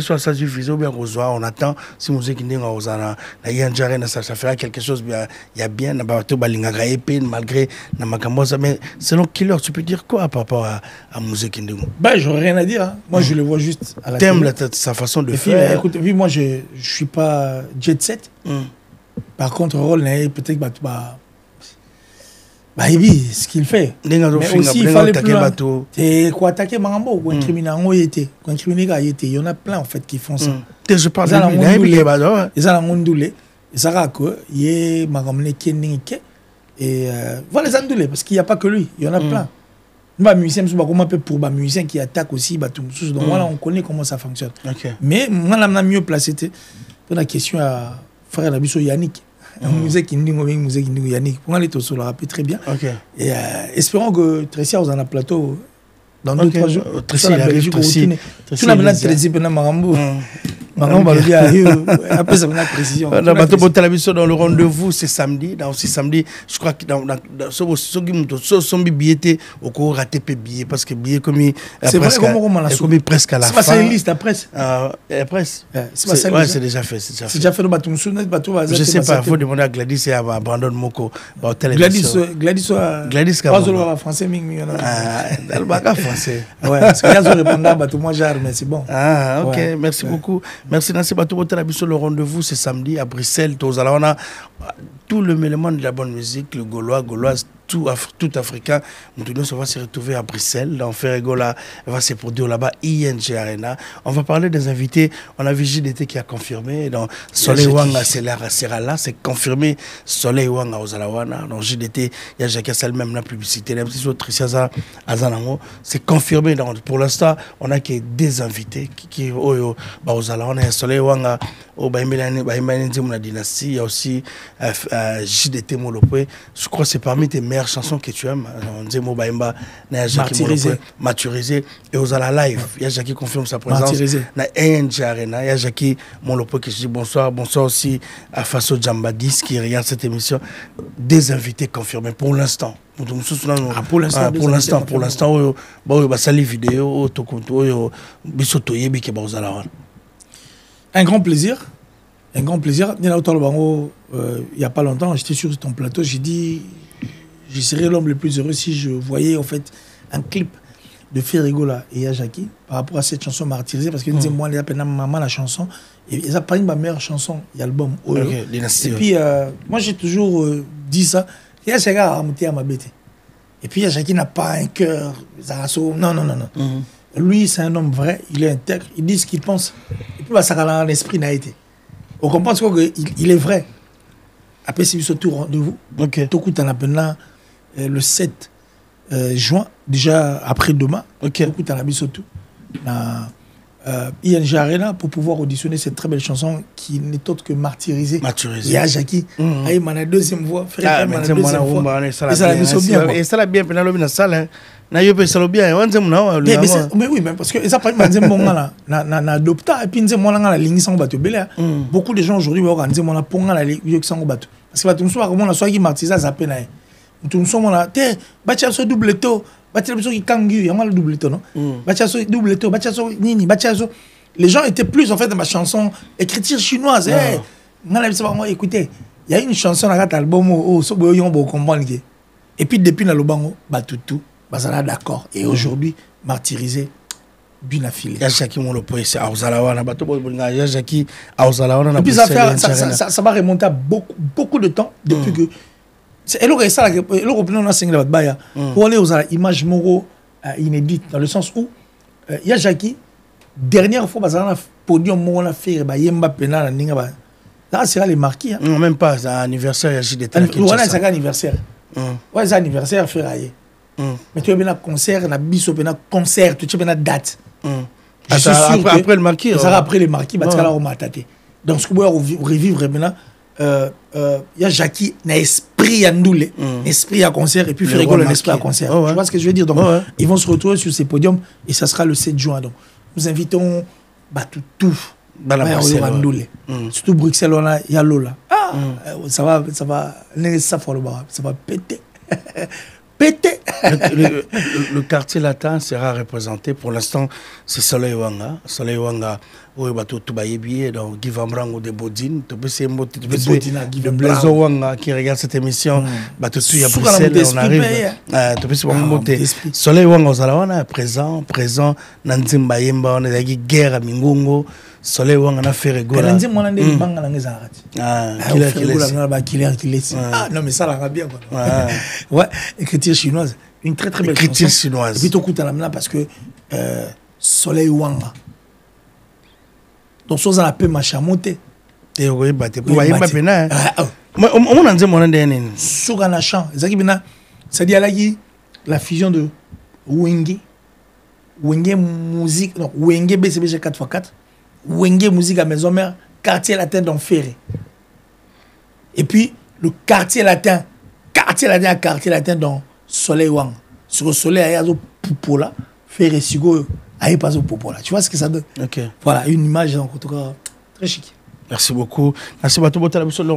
soit ça suffisant bien rejoindre on attend si musique qui nous ozana na yé njare na ça fera quelque chose bien il y a bien na bato balinga épée malgré na makambosa mais selon Killer tu peux dire quoi par rapport à musique qui nous bah j'aurais rien à dire hein. Moi je le vois juste à la thème sa façon de faire écoute puis moi je suis pas jet set. Par contre, rôle peut-être ce qu'il fait. Mais aussi il fallait plus et quoi attaquer Marambo ou incriminer en été, incriminer il y en a plein en fait qui font ça. Je parle de ils ont mondoulé, ils savent que il Maramne Kenike et voilà les andoulés parce qu'il n'y a pas que lui, il y en a plein. Bah musicien comment peut pour bah musicien qui attaque aussi bah tout donc voilà on connaît comment ça fonctionne. Mais moi la mieux placé pour la question à frère Nabiso Yannick musique qui nous musique qui Yannick pour aller sur le rapper très bien. Et espérons que Tracy on a plateau dans 2-3 jours. Tracy arrive Tracy. Tu n'as pas Tracy pendant Marambo. Maintenant, on va le dire après ça va précision. Dans le rendez-vous, c'est samedi. Dans aussi samedi, je crois que dans son billet, au cours raté billet parce que billet comme c'est vrai comment la comme presque à la fin. C'est pas une liste après. La presse. C'est ouais, c'est déjà fait. C'est déjà fait le bateau. Je sais pas. Faut demander à Gladys et à Brandon Moko. Gladys Kabamba. Français mingi. Dans le bac français. Ouais. Parce que là, je répondais à bateau moi j'arrive mais c'est bon. Ah ok. Merci beaucoup. Merci Nancy Batou. Le rendez-vous c'est samedi à Bruxelles. On a tout le élément de la bonne musique, le gauloise, tout africain. Nous va se retrouver à Bruxelles. Dans Ferregola va se produire là-bas, ING Arena. On va parler des invités. On a vu JDT qui a confirmé. Dans Soleil Wanga sera là, c'est confirmé. Soleil Wanga aux Alawana. Dans JDT, il y a Jacques Assel, même la publicité. La petite autre Azanango, c'est confirmé. Donc, pour l'instant, on a que des invités qui aux Alawana. Soleil Wanga, au Baïmani Dynastie. Il y a aussi JDT Molopé. Je crois que c'est parmi tes meilleures chansons que tu aimes. Maturisé. Et aux Ala Live, il y a Jackie qui confirme sa présence. Na ENG Arena, il y a Jackie Molopé qui dit bonsoir. Bonsoir aussi à Faso Djambadis qui regarde cette émission. Des invités confirmés pour l'instant. Pour l'instant, vidéo, un grand plaisir. Un grand plaisir. Il n'y a pas longtemps, j'étais sur ton plateau, j'ai dit je serais l'homme le plus heureux si je voyais en fait un clip de Ferregola et Yajaki par rapport à cette chanson Martyrisée parce qu'il disait moi il y a maman la chanson et ça pas une ma meilleure chanson l'album et puis moi j'ai toujours dit ça Yajaki a monté à ma bête et puis Yajaki n'a pas un cœur non lui c'est un homme vrai, il est intègre, il dit ce qu'il pense et puis ça a l'esprit n'a été on comprend qu'il est vrai. Après, c'est surtout rendez-vous. Tout coup, le 7 juin, déjà après-demain. Tout coup, tu as surtout ING Arena pour pouvoir auditionner cette très belle chanson qui n'est autre que Martyrisée. Il y a Jackie. Il m'a deuxième voix. Et ça l'a bien dans la salle. Mais oui, parce que ça na adopta et puis beaucoup de gens aujourd'hui parce que tout soit comment la soit qui martyrisé ça peine tout sommes là te bacha so double to bacha so qui kangu y a mal double to non bacha so double to bacha so nini bacha so les gens étaient plus en fait dans ma chanson écriture chinoise écoutez il y a une chanson dans cet album oh so boyon bo comprendre et puis depuis na lobango batutu bazala d'accord et aujourd'hui martyrisé bien affilé. Il y a Jackie Molopé, c'est Auzalawana, il y a Jackie Auzalawana. Et puis ça va remonter à beaucoup de temps depuis que. Elle aurait ça, elle aurait pris un single de Baya pour aller aux images moraux inédites dans le sens où il y a Jackie, dernière fois, bazala podium moro la faire, Yemba Pena, Ninga. Là, c'est les marquis. Non, même pas, c'est un anniversaire, il y a JDT. Voilà, c'est un anniversaire. Ouais, c'est un anniversaire, Ferraillé. Mais tu as bien un concert, un biso, un concert, tu as bien une date. Je suis sûr après le marquis. Ça sera après le marquis, parce que là, on m'a attaqué. Donc, ce qu'on va revivre maintenant, il y a Jackie, un esprit à nous, esprit à concert, et puis Ferregola, un esprit à concert. Tu vois ce que je veux dire? Donc, ils vont se retrouver sur ces podiums, et ça sera le 7 juin. Donc, nous invitons tout. Surtout Bruxelles, on a Yalola. Ah, ça va péter. Péter. Le quartier latin sera représenté pour l'instant, c'est Soleil Wanga. Soleil Wanga, où il va tout bailler, donc Guy Van Brang ou de Bodine. Tu peux essayer de Blaiseau Wanga qui regarde cette émission. Tout suit à Bruxelles, on arrive. Tu peux essayer de monter. Soleil Wanga, on est présent. Nanzim Bayemba, on est avec guerre à Mingongo. Soleil Wanga na fait rigoler. Non mais ça l'a bien. Ouais, écriture chinoise, une très très belle écriture chinoise. Et puis tout coûte à la parce que Soleil Wanga. Donc ça la peut machamoter. Et oui, batté pour y pas pena. Moi on a dit mon ndene. Sugana chant, ezaki c'est-à-dire la fusion de Wenge musique, non Wenge BCBG 4x4. Wenge musique à maison mère, quartier latin d'Enferré. Et puis le quartier latin dans Soleil Wang. Sur le soleil, il y a un poupola, Ferré Sigo, il y a pas de poupola. Tu vois ce que ça donne? Voilà, une image en tout cas très chic. Merci beaucoup. Merci beaucoup.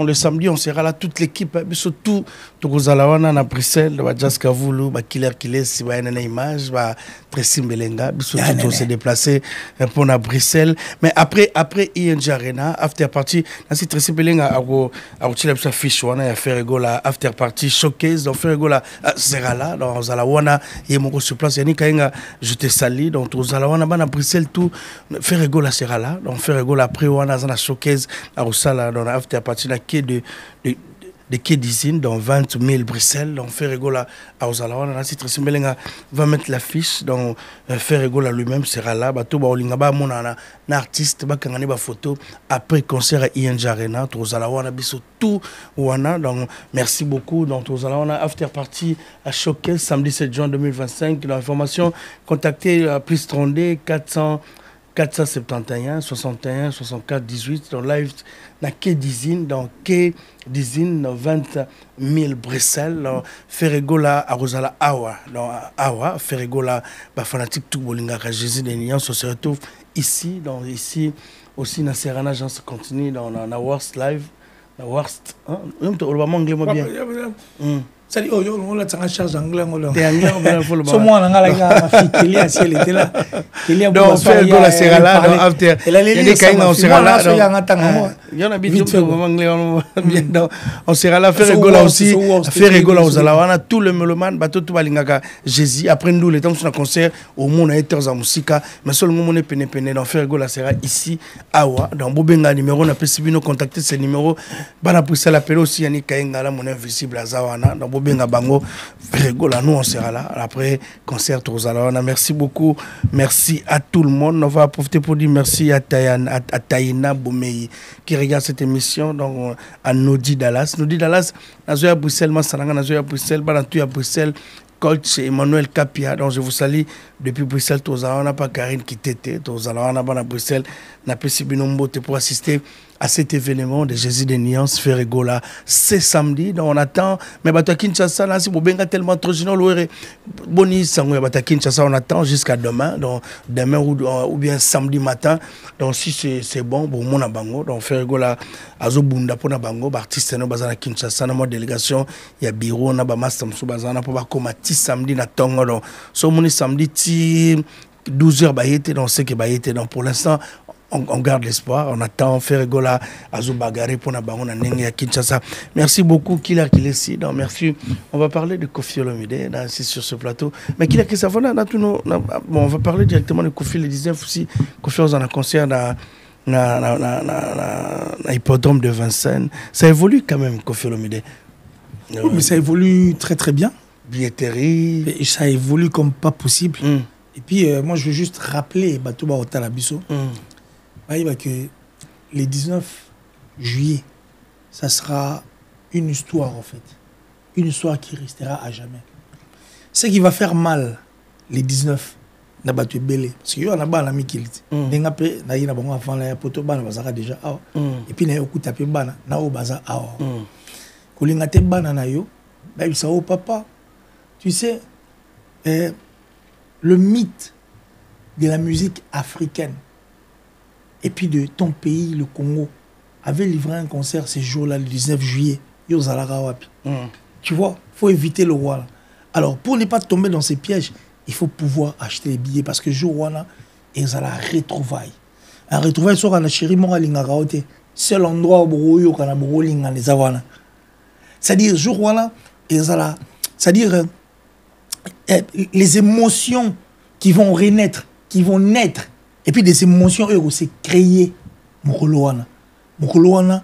Le samedi, on sera là, toute l'équipe. Surtout, Tokozalawana à Bruxelles, Jazz Kavoulou, Killer, si vous avez une image, Tracy Mbelenga, surtout, on s'est déplacé pour Bruxelles. Mais après ING Arena, after party, si Tracy Mbelenga a retiré sa fiche, on a fait la after party showcase, donc fait la sera là, donc Zalawana, il y a mon sur place, Yannick Kainga, je te salue, donc Tozalawana, à Bruxelles, tout, fait la sera là, donc fait la après, on a un showcase. À Roussala, dans l'after party, la quai de quai d'usine, dans 20 000 Bruxelles, donc Ferregola à Roussala, on a Tracy Mbelenga va mettre l'affiche, donc Ferregola lui-même sera là, bateau Baolingaba, mon artiste, bakangane ba photo, après concert à ING Arena, Roussala, on a biso tout, wana, donc merci beaucoup, donc Roussala, on a after party à Showcase, samedi 7 juin 2025, dans l'information, contactez plus 32 471 61 64 18 dans live na quai d'usine dans 20 000 Bruxelles dans Ferregola à Rosala Awa dans Awa Ferregola ba fanatique tout bolinga Jésus des Nians se retrouve ici aussi na Serana Jean se continue dans na Worst live na Worst on va anglais moi bien ça dit on l'a en charge anglais so moi on a la fille qui est elle était là donc Ferregola sera là dans after et quand on sera là il y en a vite anglais on sera là Ferregola aussi Ferregola aux alawana tout le meloman bateau tout balingaka Jésus après nous le temps sur un concert au monde a en musique mais seulement on est peine dans Ferregola sera ici Awa dans Bobenga numéro on a possible nous contacter ce numéro bana pour ça l'appeler aussi Yannick Kainga là mon invisible à Zawana dans Benga Bango, Ferregola, nous on sera là. Après, concert Tozalawana. Merci beaucoup. Merci à tout le monde. On va profiter pour dire merci à Taïna Boumei qui regarde cette émission. Donc, à Nodi Dallas. Nodi Dallas, à Bruxelles, Massalanga, à Bruxelles, Balantu à Bruxelles. Coach Emmanuel Capia, donc je vous salue depuis Bruxelles. On n'a pas Karine qui t'était. On a Bruxelles. On a pour assister à cet événement de Jésus des Nuances Ferregola. C'est samedi, donc on attend. Mais Bata Kinshasa, là, si vous avez tellement trop génial, Boni Sango Bata Kinshasa, on attend jusqu'à demain, donc demain ou bien samedi matin. Donc si c'est bon, bon, mon bango, donc Ferregola, Azo Bunda pour Nabango, artiste no bazana Kinshasa, na délégation, il y a bureau, na ba master mso bazana pour ba komati samedi na tongo, donc so moni samedi ti 12h bayete, donc c'est que bayete, donc pour l'instant. On garde l'espoir, on attend Ferregola Azo Bagare pour Nabango na Nenge à Kinshasa. Merci beaucoup Killer qui est ici. Donc merci. On va parler de Koffi Olomide c'est sur ce plateau. Mais Killer qui s'avonne on va parler directement de Koffi le 19 aussi. Koffi on a concert dans hippodrome de Vincennes. Ça évolue quand même Koffi Olomide. Oui, mais ça évolue très très bien. Billetterie. Et ça évolue comme pas possible. Et puis moi je veux juste rappeler Batouba Otalabiso. Que le 19 juillet, ça sera une histoire en fait. Une histoire qui restera à jamais. Ce qui va faire mal, les 19, parce qu'il y a un ami qui dit, et puis il y a un papa. Tu sais, le mythe de la musique africaine, et puis de ton pays, le Congo, avait livré un concert ce jour-là, le 19 juillet. Tu vois, il faut éviter le roi. Alors, pour ne pas tomber dans ces pièges, il faut pouvoir acheter les billets parce que jour là, ils ont la retrouvaille. Un retrouvaille sur la chérie Moralingaraote, c'est l'endroit où il y a les awana. C'est-à-dire, jour là, ils ont la. C'est-à-dire, les émotions qui vont renaître, qui vont naître, et puis des émotions, eux, c'est créer Mokoloana. Mokoloana,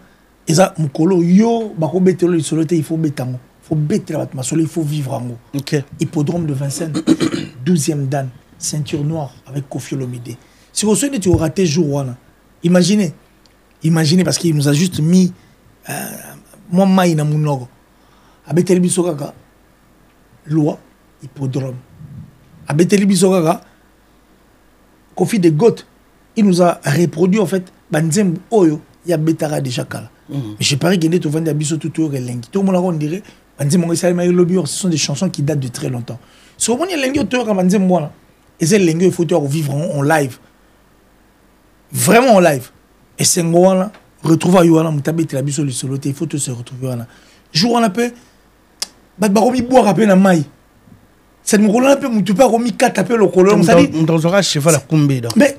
Mokolo, yo, bako betelo le solote, il faut betango. Il faut bêter la battre, il faut vivre en haut. Okay. Hippodrome de Vincennes, 12e dan, ceinture noire avec Kofi Olomide. Si vous souhaitez, tu auras tes jours. Imaginez, parce qu'il nous a juste mis moi, maïna mounogo. Abeteli bisokaka, loi, hippodrome. Abeteli bisokaka, Kofi de Goth, il nous a reproduit en fait, Banzem Oyo, il y a Betara déjà kala. Mais je parie qu'il y a tout le monde tout le monde on dirait ce sont des chansons qui datent de très longtemps. Si on et c'est il faut vivre en live. Vraiment en live. Et c'est un retrouver Yoana Mutabe la biso le solo il faut tous se retrouver là. Jour on appelle baromi boire appel na mai. C'est mon rôle un peu tu peux remis 4 appels au colon ça dit dans un cheval à combé. Mais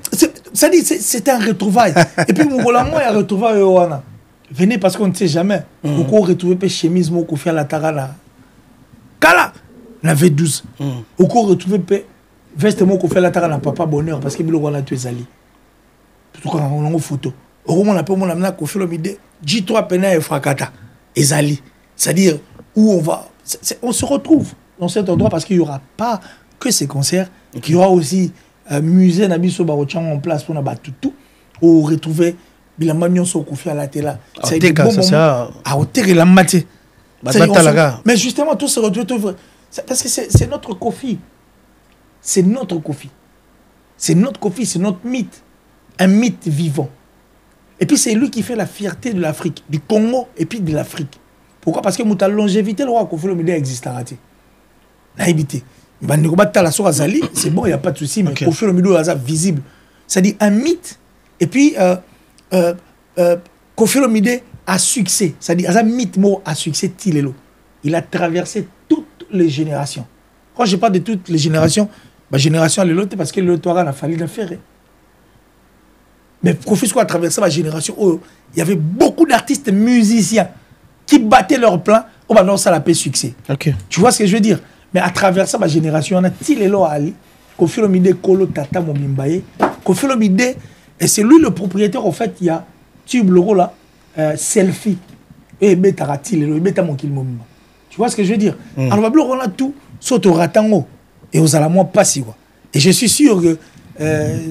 ça dit c'est un retrouvaille. Et puis mon rôle moi il retrouver Yoana. Venez parce qu'on ne sait jamais. Pourquoi retrouver pe chemise mo ko faire la tarana. Kala na V12. Pourquoi retrouver pe veste mo ko faire la tarana papa bonheur parce que bilo wana tu ezali. Tout quand on a une photo. Au moins on appelle mon amna ko faire l'idée. J3 pena et fracata ezali. C'est-à-dire où on va on se retrouve dans cet endroit parce qu'il y aura pas que ces concerts, il y aura aussi musée na biso ba en place pour na batutu ou retrouver la manion so confié à la télé. C'est des bons moments. À hauteur la matière. Mais justement, tout se retrouve. Parce que c'est notre Kofi. C'est notre Kofi. C'est notre Kofi, c'est notre mythe. Un mythe vivant. Et puis c'est lui qui fait la fierté de l'Afrique, du Congo et puis de l'Afrique. Pourquoi? Parce que la longévité, le roi Kofi Olomide existe à rater. Naïbité. C'est bon, il n'y a pas de souci, mais Kofi Olomide est visible. C'est-à-dire un mythe. Et puis, Kofi Olomide a succès. C'est-à-dire, un mythe a succès, il a traversé toutes les générations. Quand je parle de toutes les générations, ma génération, elle est parce que le Torah a fallu le faire. Mais Kofi a traversé ma génération. Oh, il y avait beaucoup d'artistes musiciens qui battaient leur plan. Oh, bah non, ça l'a fait succès. Okay. Tu vois ce que je veux dire? Mais à travers ça, ma génération, on a Tilelo Ali, Kofi Olomide, Kolo Tata Momimbaye. Kofi Olomide, et c'est lui le propriétaire, en fait, il y a Tube Loro là, Selfie. Et Betaratil, et Betamokil Momimba. Tu vois ce que je veux dire? Alors, on a tout, sauf au Ratango, et aux Alamoi Passi. Et je suis sûr que,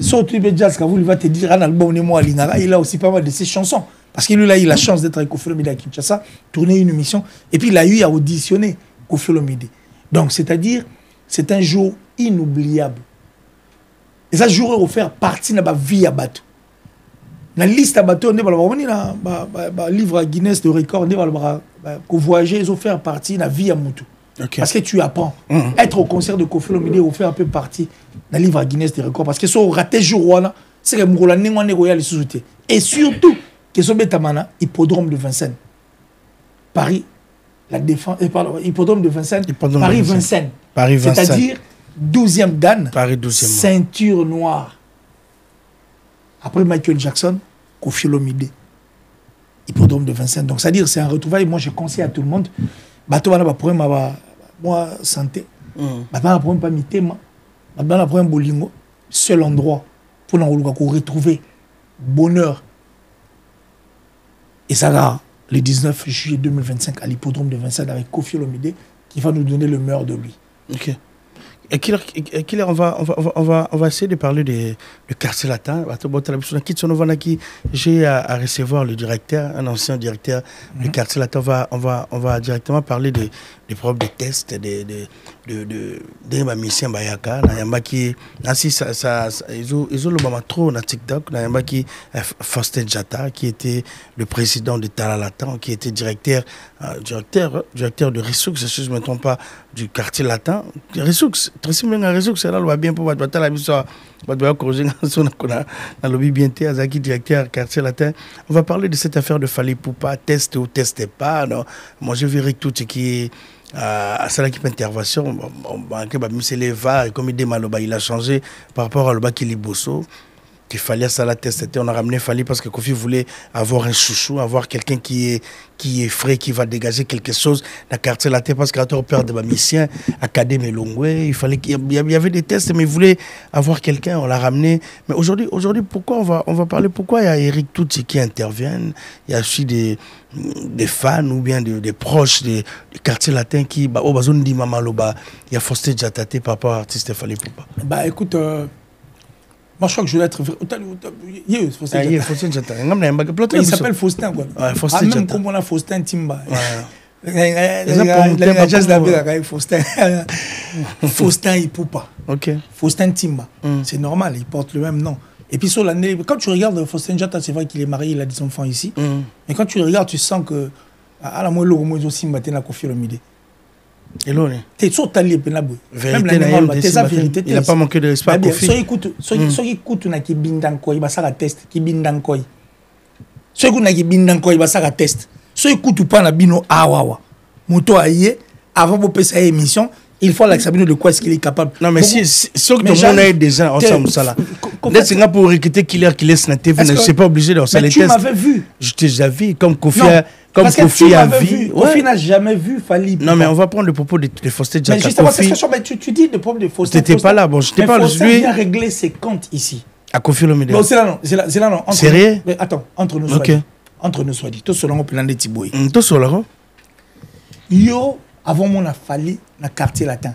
sauf au Jazz, quand il va te dire un album, il a aussi pas mal de ses chansons. Parce que lui, là, il a la chance d'être avec Kofi Olomide à Kinshasa, tourner une émission, et puis il a eu à auditionner Kofi Olomide. Donc, c'est-à-dire, c'est un jour inoubliable. Et ça, jour offert partie de ma vie à bateau. La liste à bateau, on a livre à Guinness de record, on voyager, ils ont fait partie de la vie à Moutou. Okay. Parce que tu apprends. Être au concert de Kofi Olomide, on fait un peu partie de la livre à Guinness de record. Parce que si on raté jour, c'est que Mourola n'est pas les sous-soutés. Et surtout, que ce Betamana, hippodrome de Vincennes. Paris, la défense, hippodrome de Vincennes, Paris-Vincennes. C'est-à-dire 12e dan, Paris 12e. Ceinture noire. Après Michael Jackson, Kofi Olomide. Hippodrome de Vincennes. Donc, c'est-à-dire, c'est un retrouvaille. Moi, je conseille à tout le monde. Bateau, on a problème moi, santé. Bateau, on a problème pas mitema. Bateau, on a problème bolingo. Seul endroit pour nous retrouver bonheur. Et ça va le 19 juillet 2025 à l'hippodrome de Vincennes avec Kofi Olomide qui va nous donner le meilleur de lui. Ok. Et on va essayer de parler du quartier latin. J'ai à recevoir le directeur, un ancien directeur du quartier latin. On va directement parler des problèmes de tests, des missions Bayaka, qui ainsi ils ont le trop dans TikTok, qui Faustin Jata qui était le président de Talalatan, qui était directeur de Rissoux, si je ne me trompe pas, du quartier latin. Rissoux, très simplement Rissoux, c'est là où va bien pour battre la mission. On va corriger dans le bien directeur quartier latin. On va parler de cette affaire de Fally Poupa, teste ou teste pas. Non. Moi je verrai tout ce qui est à cette équipe intervention, les VAR, comme il dit Maloba, il a changé par rapport à Loba Kiliboso. Qu'il fallait ça la tester. On a ramené Fally parce que Kofi voulait avoir un chouchou, avoir quelqu'un qui est frais, qui va dégager quelque chose. La quartier latin parce qu'il a peur de ma mission, Académie et Longwe, il fallait qu'il y avait des tests, mais il voulait avoir quelqu'un, on l'a ramené. Mais aujourd'hui, pourquoi on va parler, pourquoi il y a Eric Touti qui interviennent, il y a aussi des fans ou bien des proches du quartier latin qui, au bazon dit Mamaloba, il y a Faustin Diatate par rapport à l'artiste Fally Poupa. Bah écoute, moi, je crois que je dois être... Il s'appelle Faustin, quoi. Même comme on a Faustin Timba. Faustin Ipoupa. Faustin Timba. C'est normal, il porte le même nom. Et puis sur l'année, quand tu regardes Faustin Jata, c'est vrai qu'il est marié, il a des enfants ici. Mais quand tu le regardes, tu sens que... À la moelle, il aussi matin à Kofi Olomide. Tu es toujours allé penabou. Vérité, il n'a pas manqué de respect à Kofi. Ceux qui écoutent qui bindanko, il va ça test, qui bindanko. Ceux qui bindanko, il va ça test. Ceux qui écoutent pas na bino awawa. Moto aïe avant de passer à émission, il faut l'accepter de quoi est-ce qu'il est capable. Non mais si ceux que tout le monde a déjà ensemble ça là. Dès que pour recruter Killer qui laisse na TV, je suis pas obligé de faire les tests. Tu m'avais vu. Je t'ai déjà vu comme Kofi. Comme Kofi a vu. Kofi n'a jamais vu Fally. Non, mais on va prendre le propos de Faustin Jata. Mais justement, tu dis le problème de Faustin. Tu n'étais pas là. Bon, je t'ai pas Faustin vient régler ses comptes ici. À Kofi Olomide. Non, c'est là, non. Sérieux? Attends, entre nous soit dit. Entre nous soit dit. Tout selon le plan de Tiboui. Tout selon. Yo, avant mon a Fally, dans le quartier latin.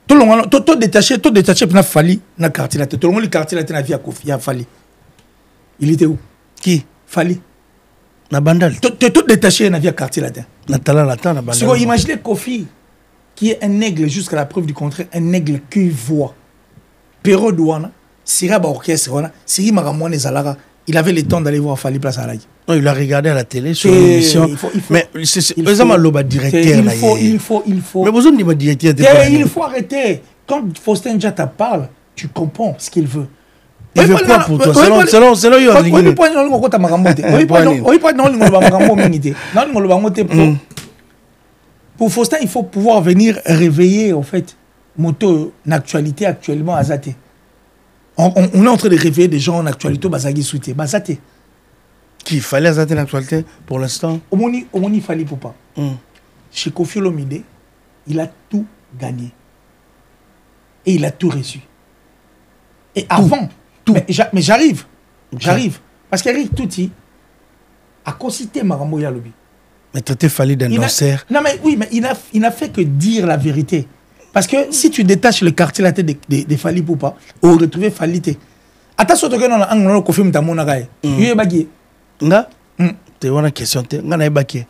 Tout le monde, tout détaché, pour la Fally, dans le quartier latin. Tout le monde, le quartier latin a vu à Kofi, à Fally. Il était où? Qui? Fally. Na Bandal. Tout détaché dans le quartier latin. Natala latin na Bandal. Imaginez Kofi, qui est un aigle jusqu'à la preuve du contraire, un aigle qui voit. Pero Douana, Sira Orchestre, Siri Maramouane Zalara, il avait le temps d'aller voir Fally Place à l'Aïe. Non, il a regardé à la télé sur l'émission. Mais c'est vraiment le directeur. Il faut. Mais vous avez dit le directeur. Il faut arrêter. Quand Faustin Jata parle, tu comprends ce qu'il veut. Il veut quoi pour toi? Selon pour Faustin, il faut pouvoir venir réveiller, en fait, moto l'actualité actuellement à Zate. On est en train de réveiller des gens en actualité, Bazagi Souté. Bazate. Qui fallait Zate l'actualité pour l'instant? Omoni Fally Poupa. Chez Kofi Olomide, il a tout gagné. Et il a tout reçu. Et avant... Mais j'arrive. Parce qu'Eric Touti a concité Marambo Yalobi. Mais tu Fally d'un danseur. Non, mais oui, mais il n'a fait que dire la vérité. Parce que si tu détaches le quartier latin de Fally Poupa, on retrouve Fally. Attention, tu as un confirme ta monagaï. Tu es bagé. Nga? Tu as une question. Nga na bagé.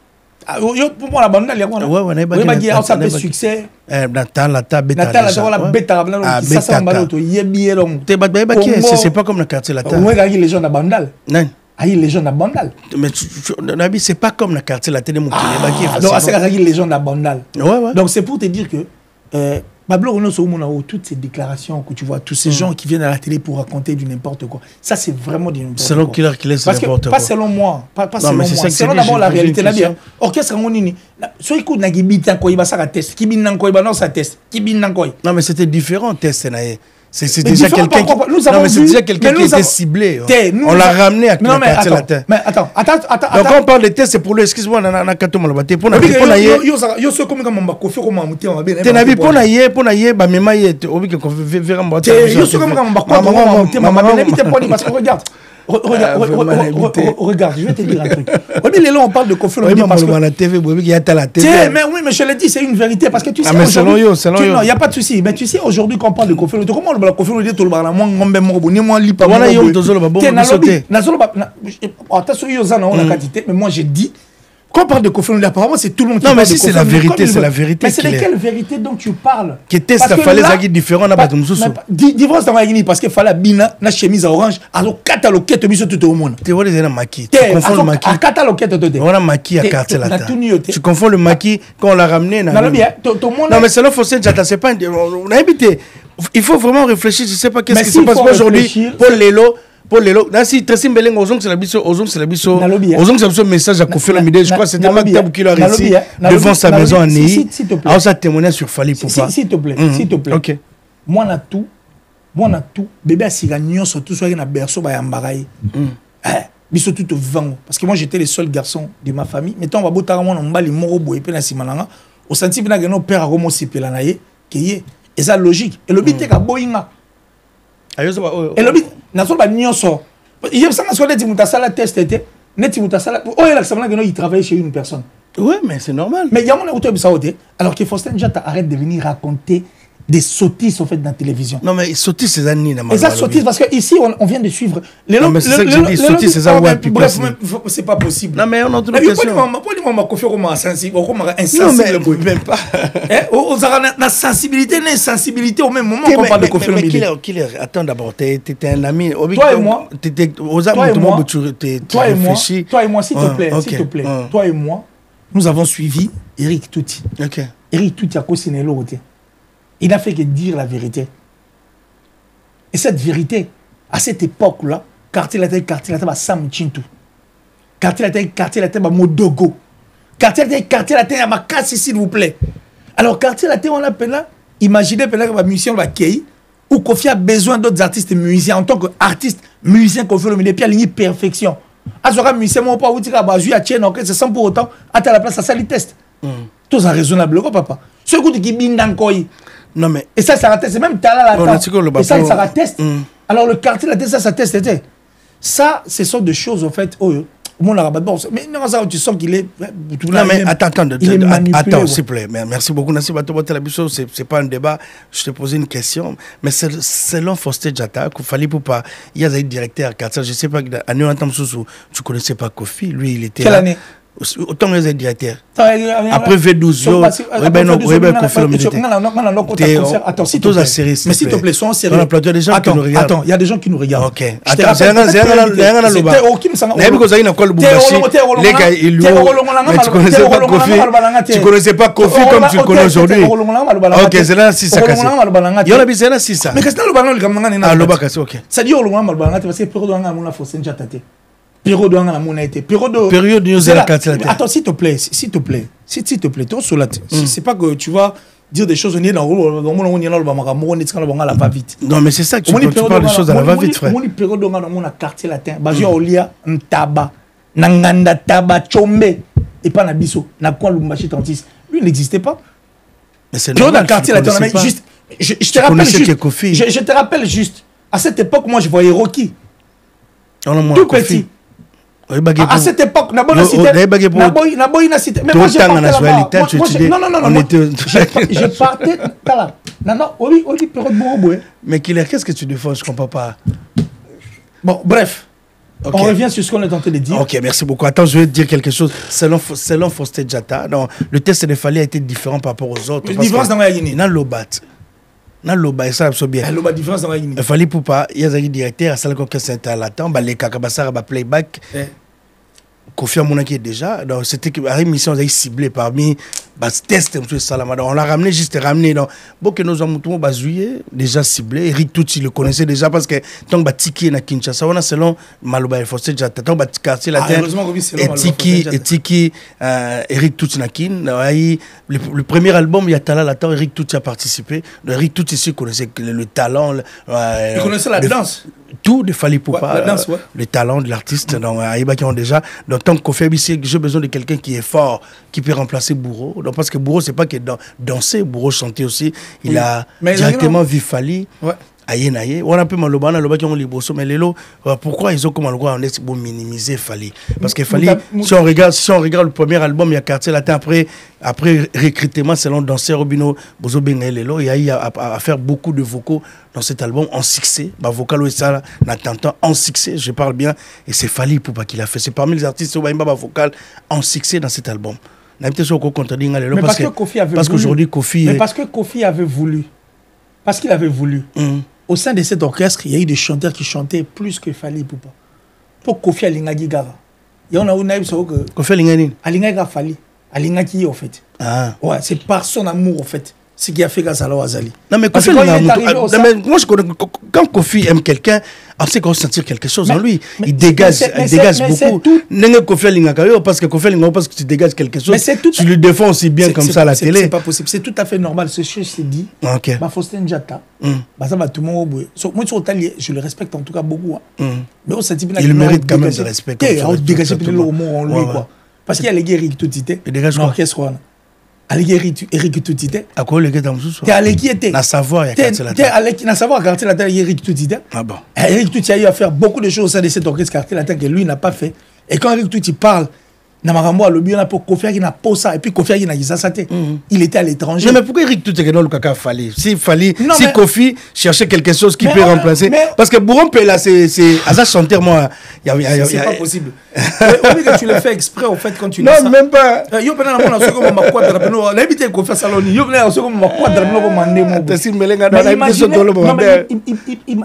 Pour moi, la bande, il y a quoi? Ouais, il y a un succès. Natal, c'est pas comme le quartier latin. On a les gens à Bandal. Non. Les gens à Bandal. Mais c'est pas comme le quartier latin de Moukile. Donc, c'est les gens à Bandal. Donc, c'est pour te dire que Pablo Renaud, toutes ces déclarations que tu vois, tous ces gens qui viennent à la télé pour raconter du n'importe quoi, ça c'est vraiment du n'importe quoi. Selon qui laisse n'importe quoi. Pas selon moi, pas selon moi. Selon d'abord la réalité. Orchestre Monini, ceux qui écoutent Nagibitan quoi, il va ça test, qui bin quoi, il va non ça test, qui bin quoi. Non mais c'était différent test naïe. C'est déjà quelqu'un qui... Non, mais c'est déjà quelqu'un qui était ciblé. On l'a ramené à le quartier latin. Mais attends. Donc quand on parle de test, c'est pour le... Excuse-moi, on a kato malabate. Pour yo so comme on Kofi comme on muté on va bien. Te nabi pour naie ba mema yete obi que vera mba. Yo so comme on muté mama bien habité pour parce que regarde, je vais te dire un truc. On parle de Kofi Olomide parce que la TV, il y a la TV. Mais oui, mais je l'ai dit, c'est une vérité parce que tu sais selon yo. Non, il y a pas de souci. Mais tu sais aujourd'hui qu'on parle de Kofi Olomide, comment le Kofi Olomide tout le bala moi ngombe mo ni moi li pas. Voilà yo tozolo ba bon sauter. Na zolo ba attention yo za na on a quantité, mais moi j'ai dit Quand on parle de Kofi Olomide, apparemment, c'est tout le monde qui parle de Kofi Olomide. Non, mais si c'est la vérité, c'est la vérité. Mais c'est de quelle vérité dont tu parles? Qui était ça, fallait ça qui est différent dans Batum Soussou. Différence dans la Guinée, parce qu'il fallait bina, la chemise orange, alors cataloguette, mis sur tout le monde. Tu vois les maquis. Tu confonds le maquis. À cataloguette, on a maquis à quartier là. Tu confonds le maquis quand on l'a ramené. Non, mais c'est là, Fossé Djata, c'est pas. On a habité. Il faut vraiment réfléchir. Je sais pas qu'est-ce qui se passe aujourd'hui. Pour les lots, là, si Tracy Mbeleng, Ozong, c'est la biso, Ozong, c'est un message à Kofi Olomide. Je crois que c'était Maktab qui l'a réussi devant sa maison à Néhi. Alors, ça témoignait sur Fali Poupa. S'il te plaît, s'il te plaît. Ok. Moi, on a tout. Bébé, si gagnon, surtout, soit un berceau, bah, yambaraï. Biso tout au vent. Parce que moi, j'étais le seul garçon de ma famille. Mettons, on va boire mon mbali, moro, boye, pe na simananga. Au senti, bien, que nos pères a remonté ces pelanaye, qui est. Et ça, logique. Et le but, c'est qu'à boyinga. Et le but, naso ba nyonso. Il y a ça que les Timoutasala test était. Net Timoutasala. Oh, il a que il travaille chez une personne. Oui, mais c'est normal. Mais il y a mon auto alors que Faustin Djata arrête de venir raconter des sottises en fait dans la télévision. Non, mais sottises, c'est un nid. Et ça, sottises, parce qu'ici, on vient de suivre. Non, mais c'est ça que j'ai dit, sottises, c'est ça. Bref, c'est pas possible. Non, mais on a d'autres questions. Non, mais même pas. On a la sensibilité, l'insensibilité au même moment qu'on parle de Kofi Olomide. Attends d'abord, t'es un ami. Toi et moi. Toi et moi, s'il te plaît. Toi et moi, nous avons suivi Eric Touti. Eric Touti a co-signé l'autre. Il n'a fait que dire la vérité. Et cette vérité, à cette époque-là, quartier la tête, Sam Chintou. Quartier la tête, Modogo. Quartier la tête, ma casse, s'il vous plaît. Alors, quartier la tête, on l'appelle là. Imaginez que la musicien va Kei, ou Kofi a besoin d'autres artistes musiciens. En tant qu'artiste musicien, Kofi Olomide, puis à l'igner perfection. Azora musicien, mon pas, ou tika bazu, à Tien, c'est sans pour autant, à la place, ça les teste. Tout ça raisonnable, papa. Ce coup qui bindan koi. Non mais et ça atteste, c'est même Tala la et ça atteste. Alors le quartier la tête ça atteste. Ça ce sont des choses en fait mon arabe bon mais non ça tu sens qu'il est non mais attends s'il vous plaît. Merci beaucoup Nassi Bato la biso c'est pas un débat, je te posais une question mais selon Faustin Djata qu'il fallait pour pas il y a un directeur à quartier, je sais pas année en temps tu connaissais pas Kofi, lui il était quelle année? Autant que les directeurs. Après V12, attends, s'il te plaît. Mais s'il te plaît, sois sérieux. Attends, il y a des gens qui nous regardent. Ok. Tu connaissais pas Kofi comme tu le connais aujourd'hui. Ok, c'est là si ça casse. Il y en a bien là si ça. Mais qu'est-ce que le ballon le gamin ah le bas cassé, ok. Ça dit au loin mal ballon parce que pour dans la Faustin Djata. Période de la monnaie. Période de attends, s'il te plaît. S'il te plaît, c'est pas que tu vas dire des choses. On va vite. Non, mais c'est ça que tu parles des choses à la va-vite, frère. On est période de la quartier latin. Bazio Olia, Ntaba, Nanganda, Taba, Chombe, et pas Nabiso, Nakwa Lumbashi 36. Lui, il n'existait pas. Mais c'est normal. Quartier latin, je te rappelle juste. À cette époque, moi, je voyais Rocky. Tout petit. À cette époque, na bonne cité. Na cité. Mais moi j'ai je partais là. Non, oui, période bon. Mais qu'est-ce que tu défends, je comprends pas. Bon, bref. Okay. On revient sur ce qu'on est tenté de dire. Ok, merci beaucoup. Attends, je vais te dire quelque chose. Selon Faustin Djata, le test de Fali a été différent par rapport aux autres. La différence dans la Guinée. Dans l'Obat. Dans l'Oba, ça c'est bien. L'Oba différence dans la Guinée. Il fallait pour pas, il y a des directeurs à celle qu'on s'est à l'attente, les Kakabassa va playback. Kofi Olomide déjà, donc c'était que la mission a ciblé parmi test on l'a ramené juste donc beaucoup nos hommes déjà ciblé. Eric Touti le connaissait déjà parce que tant Tiki na Kinshasa on a selon Maloba et Faustin Djata tant quartier latin et Tiki Eric Touti na Kin le premier album il y a Tala la Eric Touti a participé. Eric Touti ici connaissait le talent, il connaissait la danse. Tout de Fali Poupa, le talent de l'artiste. Donc, Aïba qui ont déjà. Donc, tant qu'on fait ici, j'ai besoin de quelqu'un qui est fort, qui peut remplacer Bourreau. Donc, parce que Bourreau, c'est pas que danser, Bourreau chanter aussi. Il a directement vu Fali aye na ye on a peu maloba na loba qui ont liboso mais lelo pourquoi ils ont comme on est bon minimiser Fally parce que Fally si on regarde le premier album il y a Quartier Latin après recrutement selon danseur Robino Bozo Benga lelo il y a eu à faire beaucoup de vocaux dans cet album en succès bah vocal ça n'attendant en succès je parle bien et c'est Fally Ipupa qui l'a fait c'est parmi les artistes où il y a vocal en succès dans cet album parce qu'aujourd'hui Kofi mais parce que Kofi avait voulu parce qu'il avait voulu au sein de cet orchestre, il y a eu des chanteurs qui chantaient plus que Fally Ipupa. Pour Kofi Alingagi Gara. Il y en a un naïf sur que Kofi Alingagi Alingagi Fally. Alingagi en fait. Ah. Ouais, c'est par son amour en fait. Ce qui a fait grâce à Azali. Non mais Kofi moi je connais quand Kofi aime quelqu'un, on sait qu'on sentir quelque chose en lui. Il dégage beaucoup. N'est Kofi Alingagi parce que Kofi Alingagi parce que tu dégages quelque chose. Tu lui défends aussi bien comme ça à la télé. C'est pas possible. C'est tout à fait normal. Ce que je t'ai dit. OK. Bah Faustin Njata. Bah ça va tout le monde. Moi je le respecte en tout cas beaucoup. Mais on sentit bien il mérite quand même de respect. On dégage plus le roman en lui quoi. Parce qu'il y a les guerriers tout était. Il dégage l'orchestre. Eric Toutite. À quoi le gars dans sous? T'es allé qui était? Na savoir, il y a Quartier Latin. T'es allé na savoir Quartier Latin Eric Toutite. Ah bon. Eric Toutite a eu à faire beaucoup de choses au sein de cet orchestre Quartier Latin que lui n'a pas fait. Et quand Eric Toutite parle, Namarambo a le bien pour Kofi qui n'a pas ça et puis Kofi qui n'a pas ça. Il était à l'étranger. Mais pourquoi Eric Toutite dans le caca Fally? Si Fally, si Kofi cherchait quelque chose qui peut remplacer. Parce que Bourron là c'est Asa chanteur moi. C'est pas possible. On dit que tu le fais exprès au fait quand tu dis ça. Non même pas. Yo pena na mona soko ma quadra peno. La habité Kofi à salon. Yo pena soko ma quadra peno ko mande mo. Tessin melenga dans la émission de l'homme.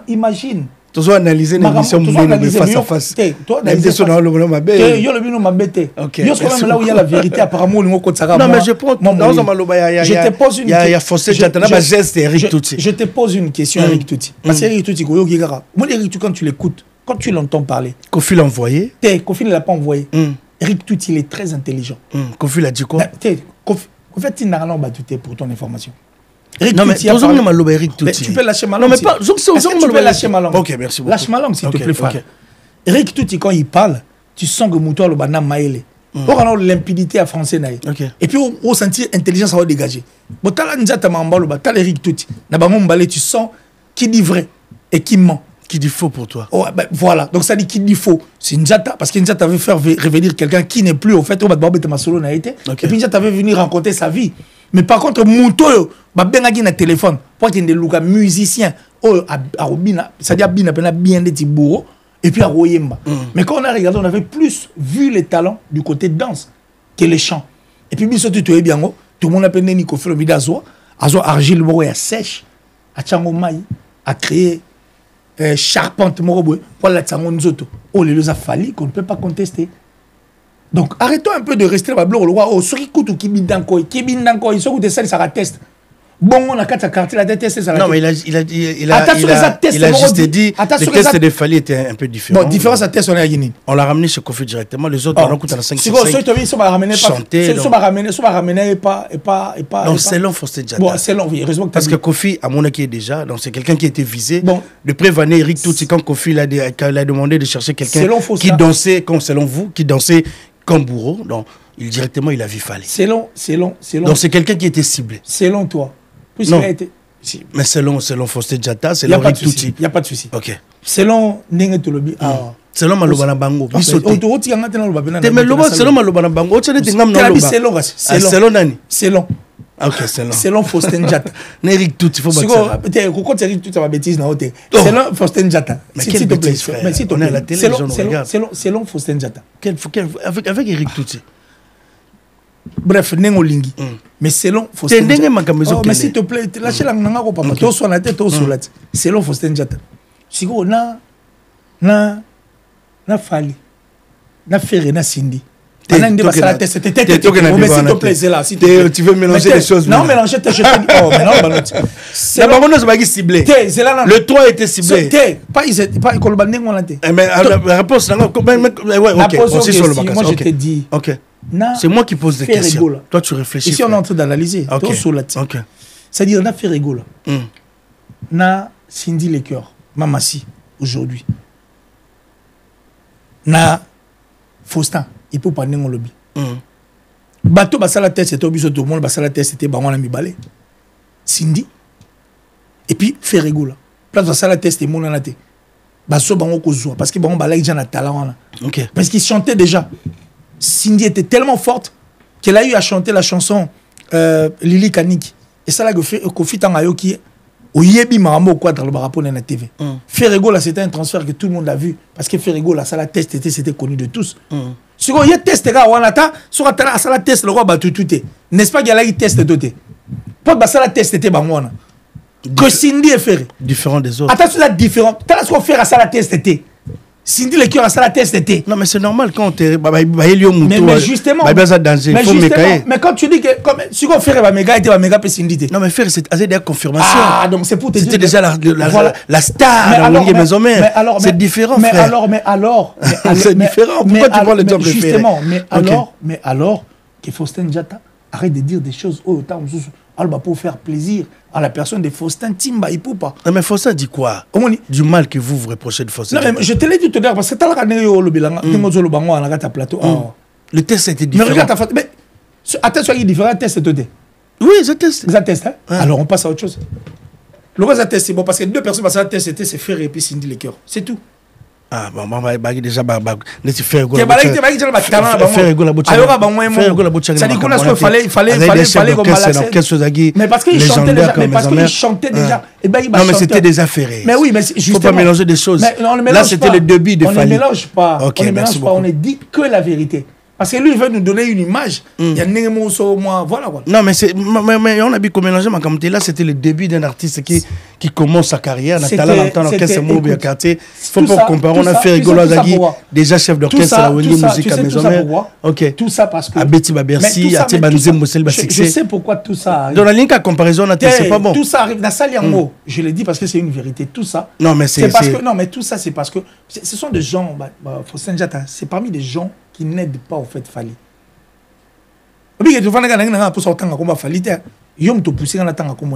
Imagine. Tu dois analyser l'émission face à face. Toi, l'émission dans le monde, yo le bino mabete. Yo c'est quand même là où il y a la vérité apparemment on ko tsaka. Non mais je prends je te pose une question. Il y a Fossé Jatana ma geste Eric Touti. Je te pose une question Eric Touti. Parce que Eric Touti ko yo gigara. Moi Eric Touti quand tu l'écoutes, quand tu l'entends parler. Kofi l'a envoyé. Kofi ne l'a pas envoyé. Eric Touti il est très intelligent. Kofi l'a dit quoi? Kofi tu n'as rien battu pour ton information. Non mais tu peux lâcher ma langue. Non mais pas, tu peux lâcher ma langue. OK, merci beaucoup. Lâche ma langue s'il te plaît frère. Eric Touti quand il parle, tu sens que Moutoua le bana maele. On a l'impudité à français naï. Et puis on sentir intelligence ça va dégager. Bon t'as la Nzata mamba le bata Eric Touti. Na ba mbalé tu sens qui dit vrai et qui ment. Qui dit faux pour toi. Oh, ben, voilà, donc ça dit qui dit faux. C'est Nzata, parce que Nzata veut faire revenir quelqu'un qui n'est plus au fait. Et puis Nzata veut venir rencontrer sa vie. Mais par contre, Mouto, il a un téléphone. Pour qu'il y ait des musiciens, c'est-à-dire bien des tibouro, et puis à Royemba. Mais quand on a regardé, on avait plus vu les talents du côté de danse que les chants. Et puis, bien sûr, tout le monde a appelé Nico Flomida Azo Argile Moro à sèche, à Tchangomai, à créer charpente Moro pour la Tsangonzoto. Oh, les a fallu qu'on ne peut pas contester. Donc arrêtons un peu de rester là-bas. Oh, ce qui coûte ou qui bindanko, ils sont de ça, ça atteste. Bon, on a quatre quartiers, la test, ça. Non, mais il a juste dit que les tests de Fally étaient un peu différents. Bon, différence à test, on est à Guinée. On l'a ramené chez Kofi directement. Les autres, on a coûté à la 5. C'est quoi, ceux qui sont ramenés pas. Non, c'est long, Faustin Jata. Bon, c'est long, oui, heureusement que parce que Kofi, à mon avis, déjà, donc c'est quelqu'un qui a été visé. Bon. De prévenir Eric Touti quand Kofi l'a demandé de chercher quelqu'un qui dansait, comme selon vous, qui dansait comme bourreau. Donc, directement, il a vu Fally. C'est long. Donc, c'est quelqu'un qui était ciblé. Selon toi. Non. Mais selon Faustin Jata, c'est Eric Touti. Il n'y a pas de souci. Ok. Selon Nenge Tolobi. Selon Malobana Bango. Selon. Ok, selon. Selon Faustin Jata. Eric Touti, il faut battre. Pourquoi Eric Touti va bêtise dans selon Faustin Jata. Mais quelle bêtise, frère. On est à la télé, les gens nous regardent. Selon Faustin Jata. Avec Eric Touti. Bref, Nengo Lingi. Mais selon Faustin Jata. Mais s'il te plaît, lâchez la nanga ko papa. Toi sur la tête, toi sur la tête. Selon Faustin Jata. Siko na Fally. Na Ferré, na Cindy. Tu veux mélanger les choses. Non, mélanger, je te dis. Oh, mais non, c'est pas ciblé. Le 3 était ciblé. Pas Kolobandé, on l'a dit. Mais la réponse, moi je te dis. C'est moi qui pose des questions. Toi, tu réfléchis. Ici, on est en train d'analyser. C'est-à-dire, on a fait rigolo. On a Cindy Lecoeur, Mamassi, aujourd'hui. On a Faustin. Il peut pas aller dans le lobby. Bateau, la tête, c'était au but de tout le monde. La tête, c'était Bangon Mibalé. Cindy. Et puis, Ferregoula. place va ça la test et mon anaté. Baso bango kozwa parce que bango balai déjà na talent. OK. Parce qu'il chantait déjà. Cindy était tellement forte qu'elle a eu à chanter la chanson Lili Kanik. Et ça là que Kofi Tangayo qui Oyebi Maramo quoi dans le rapport na TV. Ferrego là c'était un transfert que tout le monde a vu parce que Ferrego là ça la test c'était connu de tous. Si on y a testé là on attend sur la ça la test le roi tout n'est-ce pas qu'il y a là qui teste tout. Pas bah ça la test était bangona. Que Cindy est ferré différent des autres. Attention là différent. T'as ce qu'on fait à ça la test était. Cindy le cœur à ça la test était. Non mais c'est normal quand tu mais justement mais quand tu dis que comme si on fait Méga était Méga et Cindy. Non mais faire c'est des confirmations. Ah donc c'est pour te dire c'était déjà la star dans mais alors c'est différent mais alors c'est différent. Pourquoi tu vois le job justement mais alors que Faustin Diatta arrête de dire des choses autant pour faire plaisir à la personne de Faustin Timba il peut pas. Mais Faustin dit quoi? Du mal que vous reprochez de Faustin. Non mais je te l'ai dit tout à l'heure parce que t'as le bilanga le bango à la plateau. Le test était différent. Mais regarde mais attention il est différent test tout. Oui, je teste. Vous test alors on passe à autre chose. Le reste test c'est bon parce que deux personnes passent à test c'est Ferré et puis Cindy le cœur. C'est tout. Ah bon déjà laisse faire go. Mais parce qu'il chantait déjà non mais c'était des affaires. Mais oui mais faut pas mélanger des choses. Là c'était le début de Fally. On ne mélange pas. On ne dit que la vérité. Parce que lui, il veut nous donner une image. Il y a moi, voilà. Non, mais on a vu qu'on mélangeait ma communauté. Là, c'était le début d'un artiste qui commence sa carrière. Nathalie l'entend dans l'orchestre Mobile quartier. Il ne faut pas comparer. On a fait Rigolo Azagi, déjà chef d'orchestre à la Wendy Musique à Maison-Mère. Ok. Tout ça parce que. À Betty Babersi, à Tibanzé Moussel Bassixé. Je sais pourquoi tout ça arrive. Dans la ligne à comparaison, c'est pas bon. Tout ça arrive. Dans Saliango, je l'ai dit parce que c'est une vérité. Tout ça. Non, mais c'est parce que. Non, mais tout ça, c'est parce que. Ce sont des gens. Faustin Diatta, c'est parmi des gens qui n'aident pas au fait Fally. Ce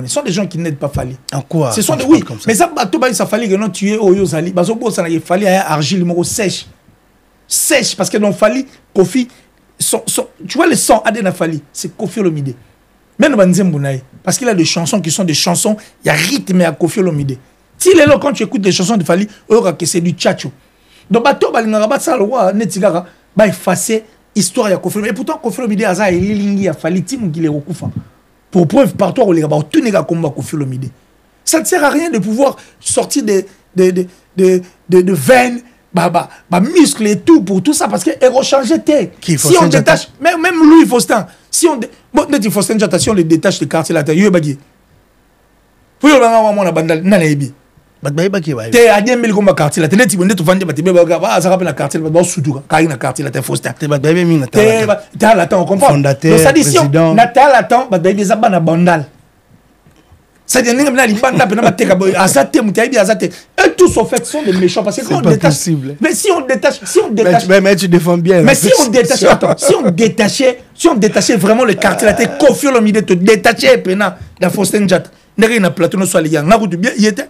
sont des gens qui n'aident pas Fally. En quoi? Ce sont des oui, mais ça ça fallait que non tuer Oyo Zali. Parce que ça il fallait argile sèche. Sèche parce que dans Fally Kofi tu vois le sang Adena Fally, c'est Kofi Olomide. Même Banzembunaï parce qu'il a des chansons qui sont des chansons, il y a rythme à Kofi Olomide. Si les quand tu écoutes des chansons de Fally, que c'est du tchatcho. Donc bateau balingara ça le roi netigara ba effacer histoire ya Kofi Olomide. Et pourtant Kofi Olomide aza elilingi ya Fally tim qui les recouffa. Pour preuve partout les gars tout nega combat Kofi Olomide. Ça ne sert à rien de pouvoir sortir de veines muscles et tout pour tout ça parce que rechanger si on détache même lui Faustin si on bon net Faustin si on les détache de quartier là yo bagi. Pour yo banga mona bandal na ebi. Te adien mil komba quartier là teneti bonde to vendre batebe ba ça rappelle la quartier ba sutuka kai na quartier là te Faustin te ba bébé mina te la temps on comprend fondateur président Natal la temps ba bébé za bana bandal ça dit ninga na libanda pe na bateka boy azate mutaibi azate et tous en fait sont des méchants parce que quand on détache mais si on détache mais tu défends bien mais si on détache attends si on détachait vraiment le quartier là te Kofi Olomide te détacher pena da Faustin Diatta ndenge na plateau no swali yang na kutu bien il était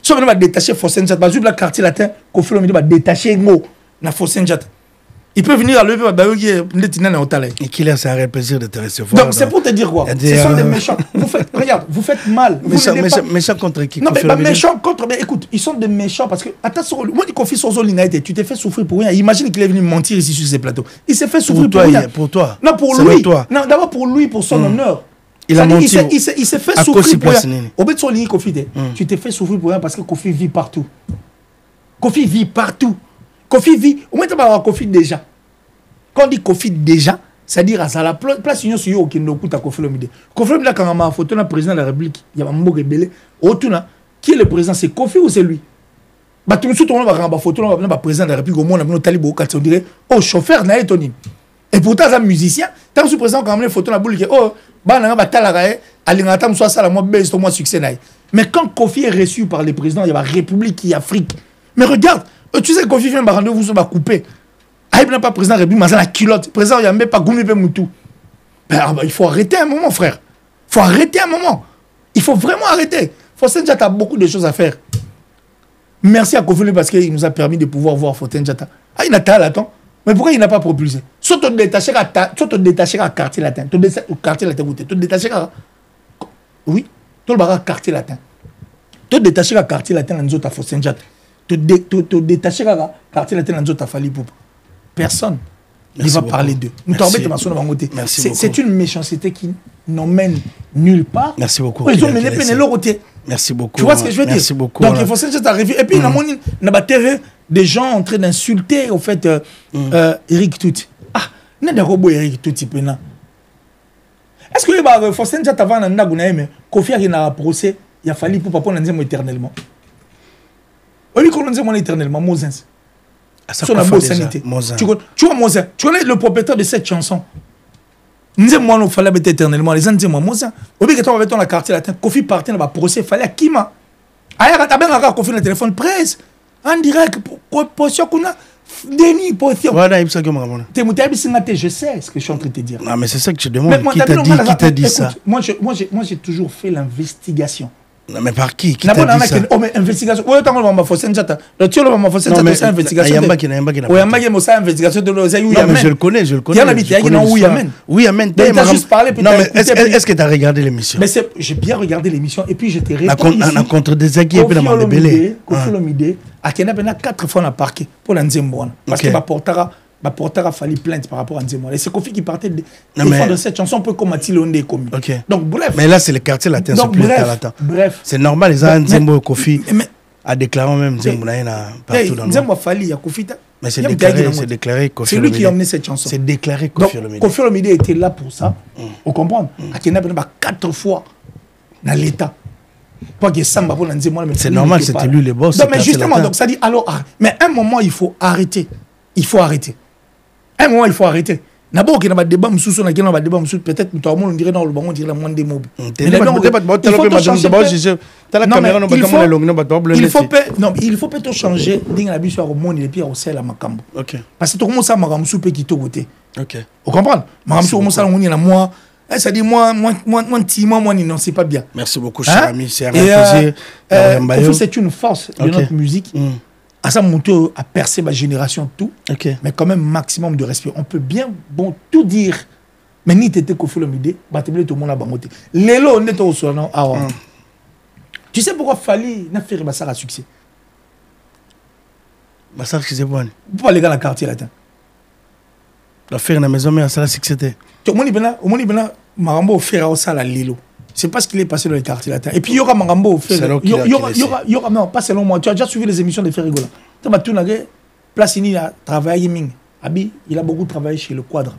si on va détacher Faustin Diatta, bah, le quartier latin, Kofi Olomide va détacher Ngo, na Faustin Diatta. Il peut venir à lever, et qu'il a un plaisir de te recevoir. Donc c'est pour te dire quoi? Ce sont des méchants. Regarde, vous faites mal. Méchants contre qui? Non, mais méchants contre. Mais écoute, ils sont des méchants parce que. Attends, moi, je confie sur Zolingaïté. Tu t'es fait souffrir pour rien. Imagine qu'il est venu mentir ici sur ces plateaux. Il s'est fait souffrir pour rien. Pour toi. Non, pour lui. Non, d'abord pour lui, pour son honneur. Il s'est fait souffrir pour rien. Au bout de son ligne, Kofi, tu t'es fait souffrir pour rien parce que Kofi vit partout. Kofi vit partout. Kofi vit. Au moins, tu vas avoir Kofi déjà. Quand on dit Kofi déjà, c'est-à-dire à la place union sur qui nous coûte à Kofi Olomide. Kofi Olomide, quand on a photo le président de la République, il y a un mot rebelle. Qui est le président? C'est Kofi ou c'est lui? Bah, tout le monde va avoir photo, on va le président de la République, au monde, on a talibou, on dirait, oh, chauffeur, n'a étonné. Et pourtant, c'est un musicien. Tant que le président, quand on a une photo, on a dit, oh, mais quand Kofi est reçu par les présidents, il y a la République qui est Afrique. Mais regarde, tu sais que Kofi vient de rendez-vous, ça va couper. Il n'y a pas président de la République, mais la culotte. Président, il n'y a même pas Goumi Moutou. Il faut arrêter un moment, frère. Il faut arrêter un moment. Il faut vraiment arrêter. Faustin Diatta a beaucoup de choses à faire. Merci à Kofi parce qu'il nous a permis de pouvoir voir Faustin Diatta. Ah, il n'a pas l'attend. Mais pourquoi il n'a pas propulsé? Soit tu te détaches à quartier latin. Tu détaches à... Oui, tu le quartier latin. Tu détaché le quartier latin dans les autres Fosenjat. Tu détaché le quartier latin dans les autres Fali Poupa. Personne ne va parler d'eux. C'est une méchanceté qui n'emmène nulle part. Merci beaucoup. Ils ont mené peine leur côté. Merci beaucoup. Tu vois ce que je veux dire? Merci beaucoup. Donc il faut que ça arrive. Et puis, il y a des gens en train d'insulter, au fait, Eric Touti. Ah, il y a des robots Eric Touti. Est-ce que il faut que tu avant de Kofi a un procès, il a fallu pour pas prendre éternellement. Oui, qu'on éternellement, Moses. Sur la bonne sanité. Tu vois, Moses, tu connais le propriétaire de cette chanson. Nous avons nous fallait être éternellement. Les gens disent moi, Moses, au lieu que tu avais dans la quartier latin, Kofi partait dans le procès, il fallait à Kima. Ailleurs, tu as bien Kofi dans le téléphone presse, en direct, pour ce qu'on a. Denis, position. Je sais ce que je suis en train de te dire. Non, mais c'est ça que je demande. Qui t'a dit ça? Moi, j'ai toujours fait l'investigation. Non, mais par qui t'a dit ça? Oh, mais investigation. Oui, tu as je le connais. Oui, amen. Tu as juste parlé. Non, mais est-ce que tu as regardé l'émission? J'ai bien regardé l'émission et puis je t'ai répondu. La contre des aguets et puis la mandébélé. Kofi Olomide, à Kenya, 4 fois on a parqué pour la Nzemboana. Parce que Portara fallu plainte par rapport à Nzemboana. Et c'est Kofi qui partait de cette chanson pour comment il est commis. Donc, bref. Mais là, c'est le quartier latin. Bref. C'est normal, les gens Nzembo et Kofi a déclaré même Nzemboana partout dans le monde. Nzembo Fali, il y a Kofi. Mais c'est déclaré Kofi Olomide. C'est lui qui a emmené cette chanson. C'est déclaré Kofi Olomide. Kofi Olomide était là pour ça. Vous comprenez? À Kenya, 4 fois dans l'État. C'est normal, c'était lui le boss. Non, mais justement, donc ça dit alors, mais à un moment, il faut arrêter. Un moment, il faut arrêter. D'abord, il y a un débat, peut-être tout le monde dirait dans le bon, on dirait la moindre des mots. Il faut peut-être changer au monde et puis au sel à Makambo. Parce que tout le monde sait Makambo peut quitter au côté. Vous comprenez? Makambo, moi. Ça dit moi, non, c'est pas bien. Merci beaucoup, cher ami. C'est un plaisir. C'est une force de notre musique. À ça, Monto a percé ma génération, tout. Mais quand même, maximum de respect. On peut bien tout dire. Mais ni t'étais Kofi Olomide, tout le monde a bangoté. Lélo, on est au son. Tu sais pourquoi Fali n'a fait Bassar à succès? Bassar, c'est bon. Pourquoi les gars dans le quartier latin? La faire dans la maison, mais ça a succédé. Au monde, Marambo offert ça à Lilo. C'est pas ce qu'il est passé dans les quartiers latins. Et puis il y aura Marambo offert. Il y aura, non, pas selon moi. Tu as déjà suivi les émissions de Ferrigola. Tu as tout nagé. Place il a travaillé Ming. Abi, il a beaucoup travaillé chez le Quadre.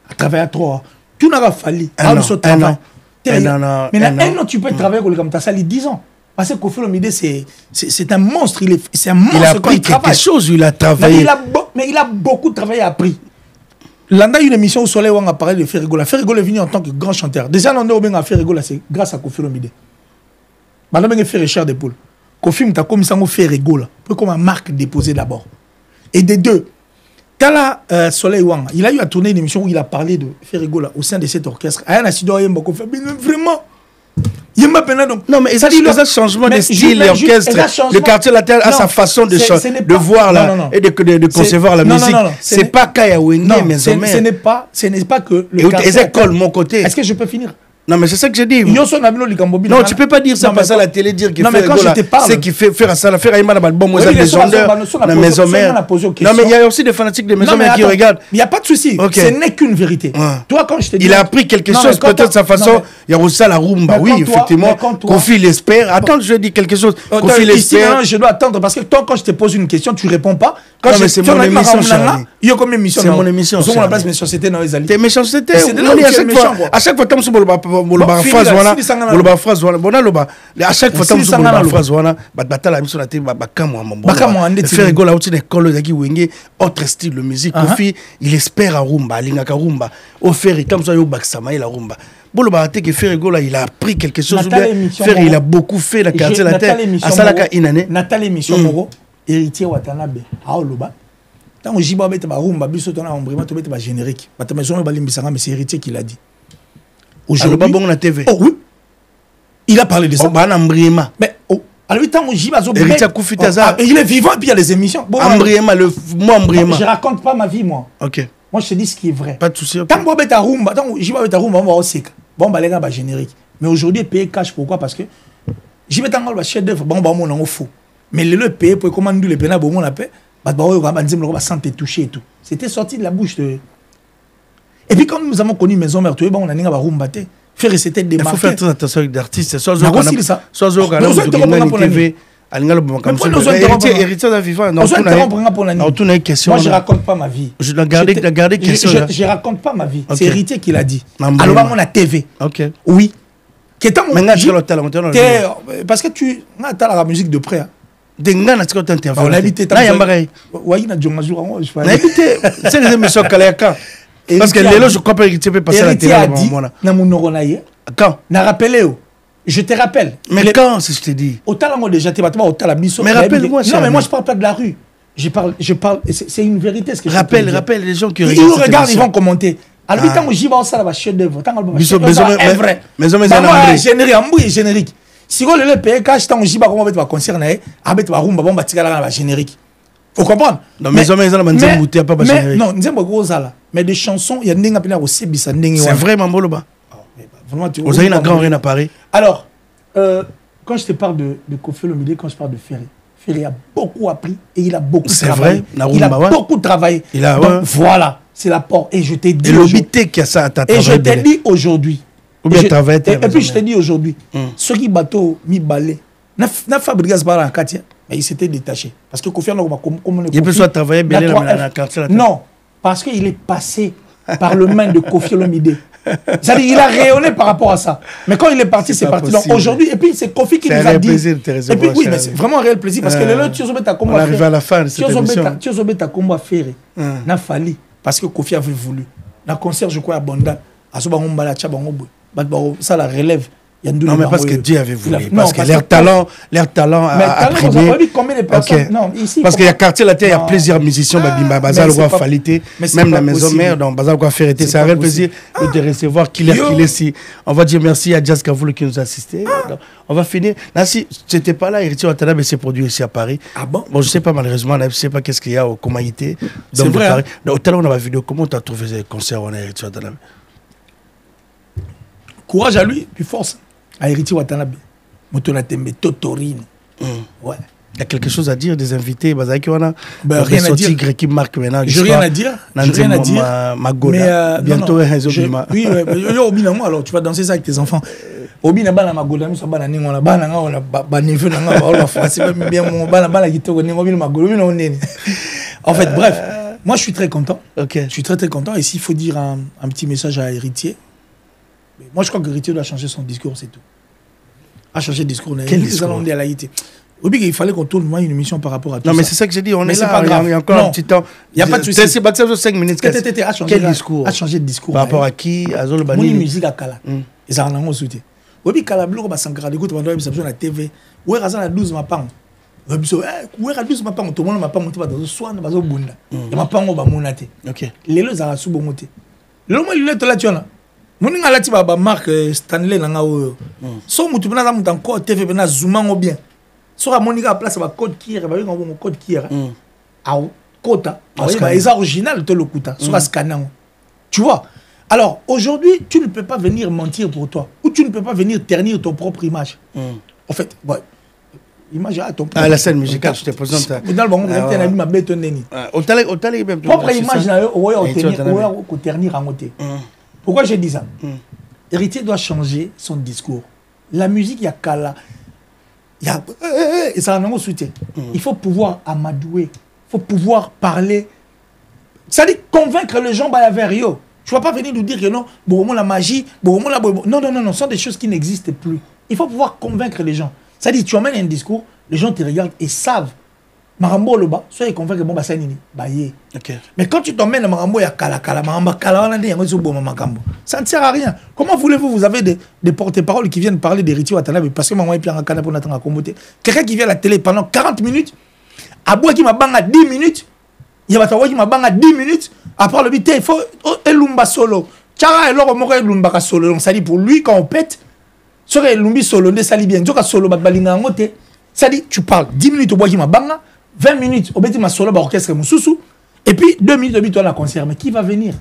Il a travaillé à 3. Tout n'a pas fallu. Un an. Mais un an, tu peux travailler comme ça, ça lit 10 ans. Parce que Kofi Olomide, c'est un monstre. C'est un monstre. Il a appris quelque chose, il a travaillé. Mais il a beaucoup travaillé, appris. Landa a eu une émission au soleil où on a parlé de Ferrigola. Ferrigola est venu en tant que grand chanteur. Déjà, Landa a fait Ferrigola, c'est grâce à Kofi Olomide. Maintenant, il a fait Richard Depoule. Kofi m'a comme ça, Ferrigola. Pour comme une marque déposée d'abord. Et des deux, Tala Soleil Wang, il a eu à tourner une émission où il a parlé de Ferrigola au sein de cet orchestre. Vraiment. Non, mais ça dit le changement de style, l'orchestre, le quartier latin a sa façon de voir et de concevoir la musique. C'est pas Kaya Wenge, mais ce n'est pas que le quartier latin. Mon côté. Est-ce que je peux finir? Non, mais c'est ça que je dis. Non, tu peux pas dire ça, passer à la télé, dire qu'il fait Ferrigola. C'est qu'il fait faire ça, faire Aïma la Balbon, Mozart, les sondeurs, la maison mère. Non, mais il y a aussi des fanatiques de maison mère qui regardent. Il n'y a pas de souci. Ce n'est qu'une vérité. Toi, quand je te dis. Il a appris quelque chose, peut-être sa façon. Il y a aussi la rumba. Oui, effectivement. Kofi l'espère. Attends, je dis quelque chose. Kofi l'espère. Je dois attendre parce que toi, quand je te pose une question, tu ne réponds pas. Non, mais c'est mon émission. Il y a combien d'émissions? C'est mon émission. C'est mon place, méchanceté dans les alliés. T'es méchanceté. À chaque fois, tu as phrase wana boloba phrase wana bona loba à chaque fois tam boloba phrase wana batala la mission na te bakamwa mambo faire rigola outi de kolo zaki wenge autre style de musique Kofi il espère à rumba alingaka rumba au faire comme ça yo baksama la rumba boloba te que faire rigola il a appris quelque chose faire il a beaucoup fait la quartier la terre à salaka inane Nathalie émission moro héritier Watanabe aoloba tant on jiba beta ba rumba biso tona ombrima to beta ba générique batamaison balimbisanga mais c'est héritier qui l'a dit. Aujourd'hui, bon na TV. Oh oui. Il a parlé de ça. Mais alors il il est vivant et puis il y a les émissions. Ambriema le moi Ambriema. Je raconte pas ma vie moi. OK. Moi je te dis ce qui est vrai. Pas de souci. Tant que beta rumba, tant jiba beta rumba on va au sec. Bon ba les gars ba générique. Mais aujourd'hui payer cash pourquoi? Parce que J'y mets un chef d'œuvre, bon, bah, on fou. Mais le pays, pour commander les pénales, bon, on a paix, bah, on sentait toucher et tout. C'était sorti de la bouche de. Et puis, quand nous avons connu Maison Mère, on a dit, on va rumbater. Faire c'était des marques. Il faut faire très attention avec des artistes. Soit on a TV. Moi, je raconte pas ma vie. Je raconte pas ma vie. C'est Héritier qui l'a dit. Alors, on a TV. Oui. Parce que tu as la musique de près. On a habité. Parce que je crois pas que peut passer à la télé. Quand je te rappelle. Mais quand, si je te dis. Mais rappelle-moi. Non, mais moi je parle pas de la rue. Je parle. C'est une vérité ce que je rappelle les gens qui regardent. Ils regardent, ils vont commenter. Alors, tant que j'y vais, ça va chef d'œuvre. Générique. Si vous le pays cache, tant que j'y vais, comment va concerner, avec va rumba, bon, va générique. Faut comprendre. Non, mais non, mais des chansons, il y a des gens aussi c'est vraiment beau là-bas. Vous avez un grand rien à Paris. Alors, quand je te parle de Kofi Olomide, quand je parle de Ferry, Ferry a beaucoup appris et il a beaucoup travaillé. Il a beaucoup travaillé. Donc voilà, c'est l'apport. Et je t'ai dit. Et je t'ai dit aujourd'hui. Et puis je t'ai dit aujourd'hui, ceux qui bateau mi balé, n'a fabriqué ce bar en quartier. Mais il s'était détaché. Parce que Kofi Olomide, il peut soit travailler bien dans la quartier. Non, parce qu'il est passé par le main de Kofi Olomide. C'est-à-dire il a rayonné par rapport à ça. Mais quand il est parti, c'est parti. Donc aujourd'hui, et puis c'est Kofi qui nous a dit. Et puis oui, mais c'est vraiment un réel plaisir. Parce que le tu on arrive à la fin de cette émission. Tu as combat faire. N'a fallu. Parce que Kofi avait voulu. Dans le concert, je crois, abondant. Ça la relève. Non, mais parce que Dieu avait voulu. Parce que leur talent a primé. Parce qu'il y a quartier la terre, il y a plusieurs musiciens. Bazal va faliter. Même la maison mère, donc Bazal va faire été. C'est un réel plaisir de recevoir qu'il est ici. On va dire merci à Jazz Kavoul qui nous a assisté. On va finir. Là, si tu n'étais pas là, Héritier Watanabe s'est produit ici à Paris. Ah bon? Bon, je ne sais pas malheureusement, je ne sais pas qu'est-ce qu'il y a au Comaïté. C'est vrai. Au talent, on a la vidéo. Comment tu as trouvé ce concert en Héritier Watanabe? Courage à lui, puis force. À Héritier Watanabe. Motonatembe, Totorine. Ouais. Il y a quelque chose à dire des invités. Rien à dire. Tigre qui marque maintenant. Je rien à dire. Rien à dire. Mais bientôt, oui, alors tu vas danser ça avec tes enfants. Obina bana magoda mi so bana ningo na bana nga ona ba niveau na nga ba ola français ba bien mon bana kitoko ningo bi magoda mi na. En fait, bref, moi je suis très content. OK. Je suis très content et s'il faut dire un petit message à Héritier. Moi je crois que Héritier doit changer son discours, c'est tout. A changer de discours. Quel discours? Il fallait qu'on tourne une émission par rapport à tout ça. Non, mais c'est ça que j'ai dit. On est là, pas grave. Il y a encore un petit temps. Il n'y a pas de souci. C'est 5 minutes. Quel discours? A changé de discours. Par rapport à qui? À Zolo Bani. Mon musique à Kala. Ils en ont soutenu. Oui, Kala Bloko, Sankara, écoute, on doit avoir la TV. Où est Razan à 12 mapang? Où est à 12 mapang? Tout le monde m'a pas monté dans soin de Bazo Bunda. Et m'a pas monté. Ok. Les lois à sous monté. Le moment où il est là, tu as mon ingala ba marque Stanley nanga o so mutu bana za mutu encore TV bana zooma ngo bien so ka monika place ba code kire ba ngo mo code kire a kota ba eza original to lokuta so ka scanner. Tu vois, alors aujourd'hui tu ne peux pas venir mentir pour toi ou tu ne peux pas venir ternir ton propre image. En fait image à ton la scène musicale je te présente dans le bon on a mis ma bête neni propre image na yo o ternir en côté. Pourquoi j'ai dit ça? Héritier doit changer son discours. La musique, il y a Kala. Et ça a un soutien. Il faut pouvoir amadouer. Il faut pouvoir parler. Ça dit convaincre les gens vers eux. Tu ne vas pas venir nous dire que non, bon, la magie, bon, la non, ce sont des choses qui n'existent plus. Il faut pouvoir convaincre les gens. Ça dit, tu emmènes un discours, les gens te regardent et savent. Marambo le bas, soyez convaincre que bon bassin nini, baye. Mais quand tu t'emmènes Marambo ya kala, Maramba kala, on a dit ça ne sert à rien. Comment voulez-vous, vous avez des porte-paroles qui viennent parler d'Héritier Watanabe parce que maman est plein en canapé pour n'attendre à comboter. Quelqu'un qui vient à la télé pendant 40 minutes, Aboua qui m'a bang à 10 minutes, Yabatawa qui m'a bang à 10 minutes, après le bité, il faut Elumba solo. Tchara et l'or mora Elumba solo. Donc ça dit pour lui quand on pète, sur Elumbi solo, ne sali bien, Djoka solo, balinga ngote. Ça dit tu parles 10 minutes au bois qui m'a bang. 20 minutes, au ma solo, orchestre, mon sous et puis 2 minutes, au bito, la concert. Mais qui va venir?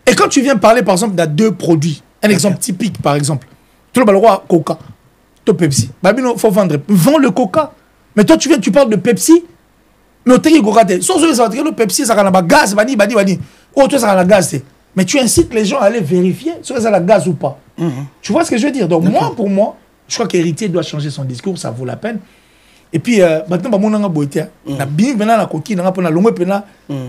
Et quand tu viens parler, par exemple, de 2 produits, un exemple typique, par exemple, tout le roi Coca, to Pepsi. Babino, faut vendre. Vends le Coca. Mais toi, tu parles de Pepsi. Mais au Teki Coca, soit ça va le Pepsi, ça va la gaz, bani. Oh, toi, ça va la gaz. Mais tu incites les gens à aller vérifier soit ça la gaz ou pas. Tu vois ce que je veux dire? Donc, pour moi, je crois qu'Héritier doit changer son discours, ça vaut la peine. Et puis, maintenant, on a boité. On a bien venu à la coquille, on a pris la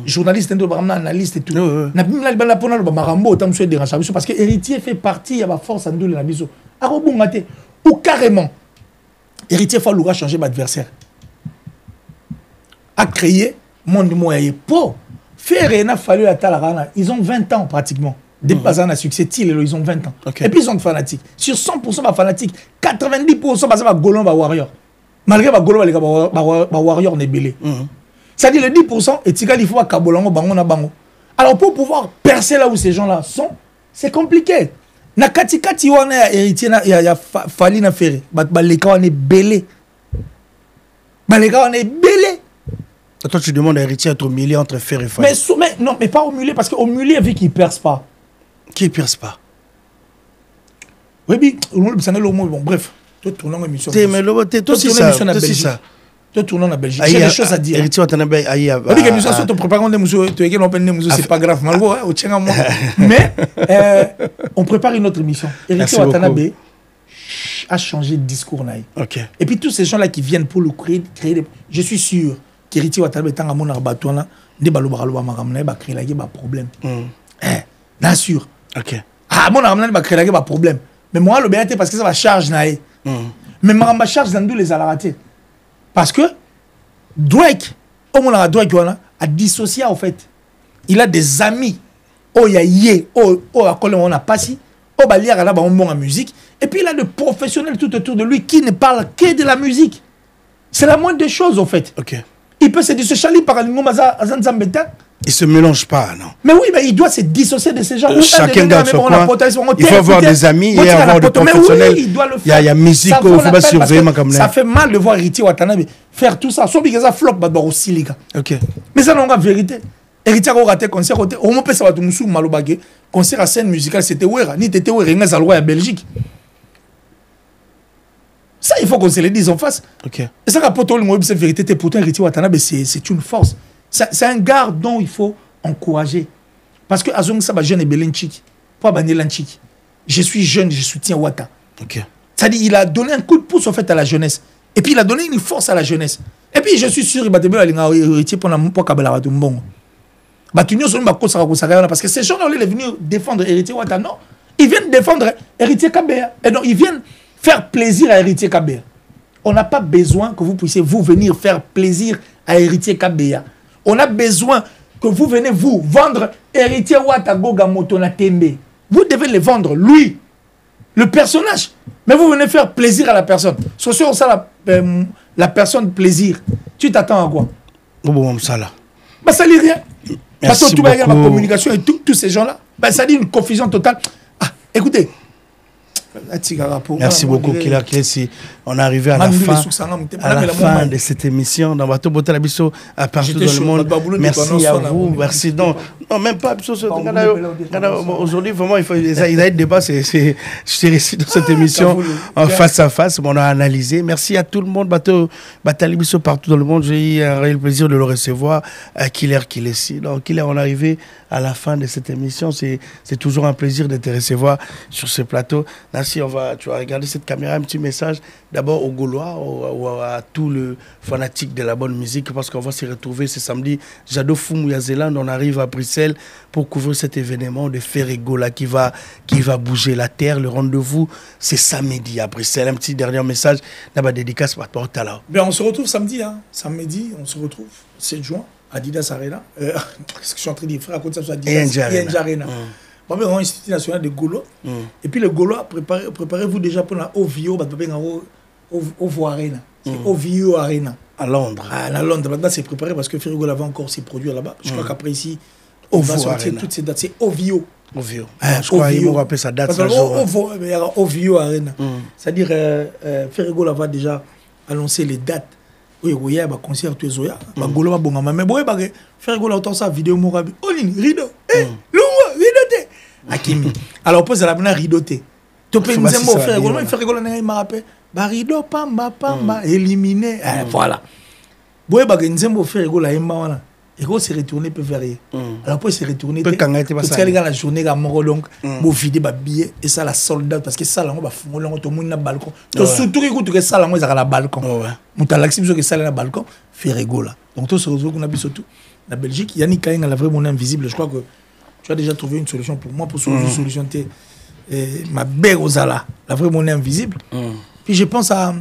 journaliste, analyste et tout. On a bien venu à la marambo, autant que dérangeant. Parce que Héritier fait partie de la force en deux de la biso. Ou carrément, Héritier faut changer l'adversaire. A créer monde moyen pour faire rien fallu à Talarana. Ils ont 20 ans pratiquement. Des bazars à succès, ils ont 20 ans. Et puis ils sont fanatiques. Sur 100% de fanatiques, 90% de Golon Warrior. Malgré que Golon Warrior n'est belé. C'est-à-dire le 10%, et il faut que Kabolango bango na bango. Alors pour pouvoir percer là où ces gens-là sont, c'est compliqué. Na katikati wana héritier ya fali na ferré. Baleka on est belé. Baleka on est belé. Toi, tu demandes à Héritier d'être au milieu entre fer et fer. Mais non, mais pas au milieu, parce qu'au milieu, vu qu'il ne perce pas. Qui ne perce pas? Oui, mais bon, bref. Toi, tournons en émission. Mais toi, c'est ça. Toi, tournons en Belgique. J'ai des choses à dire. Héritier, tu as aïe. Oui, que nous sommes préparant des museaux, c'est pas grave. Mais on prépare une autre émission. Héritier Watanabe a changé de discours. Et puis tous ces gens-là qui viennent pour le créer je suis sûr. Héritier Watanabe est un mon arbatouana, des balobalo maramne, ba créer la problème. Bien sûr. OK. Ah mon arbatouana ba créer la problème. Mais moi le bien parce que ça va charge naé. Mais maramba charge dans les alaraté. Parce que Drake, au mon Drake a dissocié en fait. Il a des amis. Oh ya yé, oh à coller on a passé, oh ba lire là ba on bon en musique et puis il a des professionnels tout autour de lui qui ne parlent que de la musique. C'est la moindre des choses en fait. OK. Il peut se dissocier par un Zambeta. Il ne se mélange pas, non. Mais oui, mais il doit se dissocier de ces gens. Chacun dans son coin. Il faut avoir des amis et avoir des professionnels. Il doit le faire. Il y a musique, il faut surveiller. Ça fait mal de voir Héritier Watanabe faire tout ça. Sauf que ça flop aussi, les gars. OK. Mais ça, non, la vérité. Héritier a raté concert. On peut savoir que Moussou Malobagé, concert à scène musicale, c'était Ouera. Ni t'étais Ouera, il y a loi à Belgique. Ça, il faut qu'on se le dise en face. OK. Et ça, rapporte cette vérité, pourtant, Héritier Watanabe, c'est une force. C'est un gars dont il faut encourager. Parce que Azong Saba jeune et Belenchik. Pas Banelanchik. Je suis jeune, je soutiens Ouatta. OK. C'est-à-dire il a donné un coup de pouce en fait à la jeunesse. Et puis il a donné une force à la jeunesse. Et puis je suis sûr qu'il va te dire Héritier pour la Kabbalah Bon. Parce que ces gens-là, ils viennent défendre Héritier Ouatta. Non. Ils viennent défendre Héritier Kabea. Et donc ils viennent faire plaisir à Héritier Kabea. On n'a pas besoin que vous puissiez vous venir faire plaisir à Héritier Kabea. On a besoin que vous venez vous vendre Héritier Ouatta Goga Motona Tembe. Vous devez le vendre, lui, le personnage. Mais vous venez faire plaisir à la personne. Sur ça, la personne plaisir. Tu t'attends à quoi? Ça là. Bah ça dit rien. Parce que Merci tout va la beaucoup. communication et tous ces gens-là, bah, ça dit une confusion totale. Ah, écoutez. Merci beaucoup, Kila Klesi. On est arrivé à la fin de cette émission. Dans Bateau Botel Abisso, à partout dans le monde. Merci à vous. Merci. Non, même pas. Aujourd'hui, vraiment, il y a un débat. Je suis resté dans cette émission en face à face. On a analysé. Merci à tout le monde. Bateau Abisso partout dans le monde. J'ai eu un réel plaisir de le recevoir. Killer Klesi. Donc, Killer, on est arrivé à la fin de cette émission. C'est toujours un plaisir de te recevoir sur ce plateau. Si tu vas regarder cette caméra, un petit message d'abord aux Gaulois, à tous les fanatiques de la bonne musique, parce qu'on va se retrouver ce samedi. Jado Foumouya-Zélande, on arrive à Bruxelles pour couvrir cet événement de Ferrigola qui va bouger la terre. Le rendez-vous, c'est samedi à Bruxelles. Un petit dernier message, d'abord dédicace par rapport à là. On se retrouve samedi, hein. Samedi, on se retrouve 7 juin, Adidas Arena. Qu'est-ce que je suis en train de dire, frère, à côté de ça, Adidas Arena. Bon, on Institut national de Gaulois. Et puis le Gaulois, préparez-vous déjà pour la OVO, OVO Arena. C'est OVO Arena. À Londres. À Londres. Maintenant, c'est préparé parce que Ferrigola va encore se produire là-bas. Je crois qu'après ici, on va sortir toutes ces dates. C'est OVO. OVO. Je crois qu'il va rappeler sa date. Il y aura OVO Arena. C'est-à-dire, Ferrigola va déjà annoncer les dates. Oui, il y a un concert, tout ça. Gaulois va bon. Mais bon, Ferrigola autant ça, vidéo morabi. Oh, rideau. Akimi. Alors, on pose à la bonne ridoté. Tu peux nous dire, frère, il fait rigoler, il m'a rappelé. Barido pamba pamba éliminé. Voilà. Boye ba nzembo faire go la yemba wana. Et go se retourner peut faire rien. Alors pour se retourner peut quand était pas ça. Parce que la journée ga moko donc bo vider ba billet et ça la soldat parce que ça là on va fungola to moun na balcon. To surtout que ça là on za la balcon. Muta laxi biso que ça là na balcon faire go là. Donc tout se retrouve qu'on a biso tout. La Belgique, Yannick Kayen a la vraie monnaie invisible. Je crois que tu as déjà trouvé une solution pour moi pour solutionner ma belle Rosala, la vraie monnaie invisible. Puis je pense à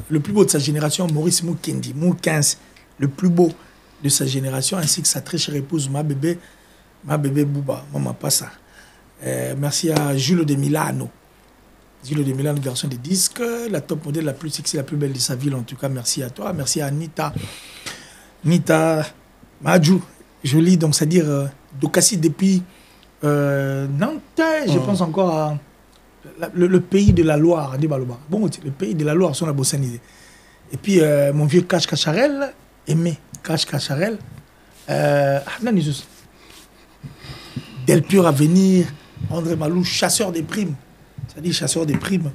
le plus beau de sa génération, Maurice Mukendi, Mou 15, le plus beau de sa génération, ainsi que sa très chère épouse, ma bébé Bouba, maman pas ça. Merci à Jules de Milano. Jules de Milano, garçon de disques, la top modèle la plus sexy, la plus belle de sa ville. En tout cas, merci à toi. Merci à Nita Madjou, jolie, donc c'est-à-dire Dokassi depuis Nantes, je pense encore à le pays de la Loire, bon, le pays de la Loire, son abossanisé. Et puis mon vieux Cache Cacharel, Aimé Cache Cacharel, Delpure à venir, André Malou, chasseur des primes, c'est-à-dire chasseur des primes,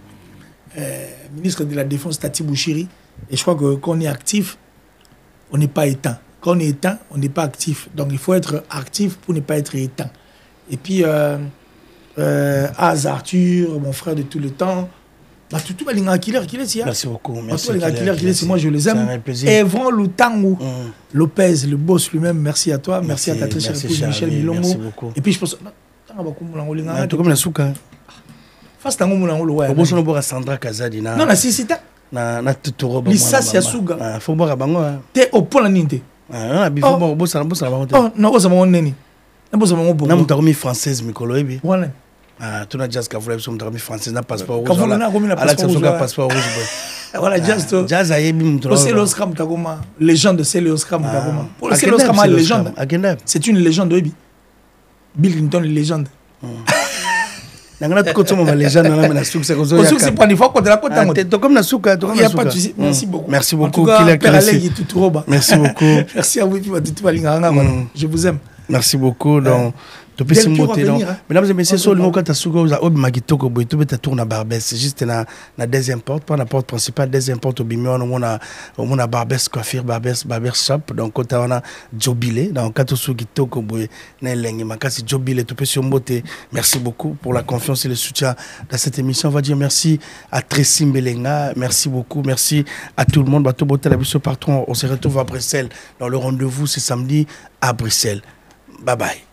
ministre de la Défense Tati Bouchiri. Et je crois que quand on est actif, on n'est pas éteint. Quand on est éteint, on n'est pas actif. Donc il faut être actif pour ne pas être éteint. Et puis, Az Arthur, mon frère de tout le temps. Tout va killer, merci beaucoup. Merci killer, moi je les aime. Evron Lutangu, Lopez, le boss lui-même, merci à toi. Merci à ta très chère épouse Michel Milongo. Merci beaucoup. Et puis je pense. Tout comme la souka. Face tango mulangolo ouais. Bon son boire Sandra Kazadi na. Non, si c'est na tuturo ba. Lisasi ya suga. Faut boire bango. Te opola ninte. Ah, bifo bon bossa bango. Oh, non, bossa bango neni. Na bossa bango beaucoup. Na mutaromi française mikolo ebi. Voilà. Ah, tout na jazz kavula biso mutaromi française na passeport rouge. Kavula na komi na passeport rouge. Voilà, jazz to. Jazz ayebi mutoro. C'est l'Oscar Mutagoma, légende c'est l'Oscar Mutagoma. C'est l'Oscar légende. C'est une légende ebi. Bill Clinton légende. Nangana tuko ma légende na na succès ko zo ya. Succès pas niveau côté la côté ngo. To comme na suka, to comme na suka. Merci beaucoup. Merci beaucoup Killer. Merci beaucoup. Merci à vous puis tout balinga nga. Je vous aime. Merci beaucoup donc mesdames et messieurs, sur le mot quand tu as au Magitoko, tu peux tourner à Barbès. C'est juste la deuxième porte, pas la porte principale, deuxième porte au Bimio, on a Barbès coiffure, Barbès shop. Donc quand on a Jobilé, donc quand tu as Gitoko, Makasi Jobilé, tu peux sur Moté. Merci beaucoup pour la confiance et le soutien dans cette émission. On va dire merci à Tracy Mbelenga, merci beaucoup, merci à tout le monde. Partout, on se retrouve à Bruxelles. Dans le rendez-vous, c'est samedi à Bruxelles. Bye bye.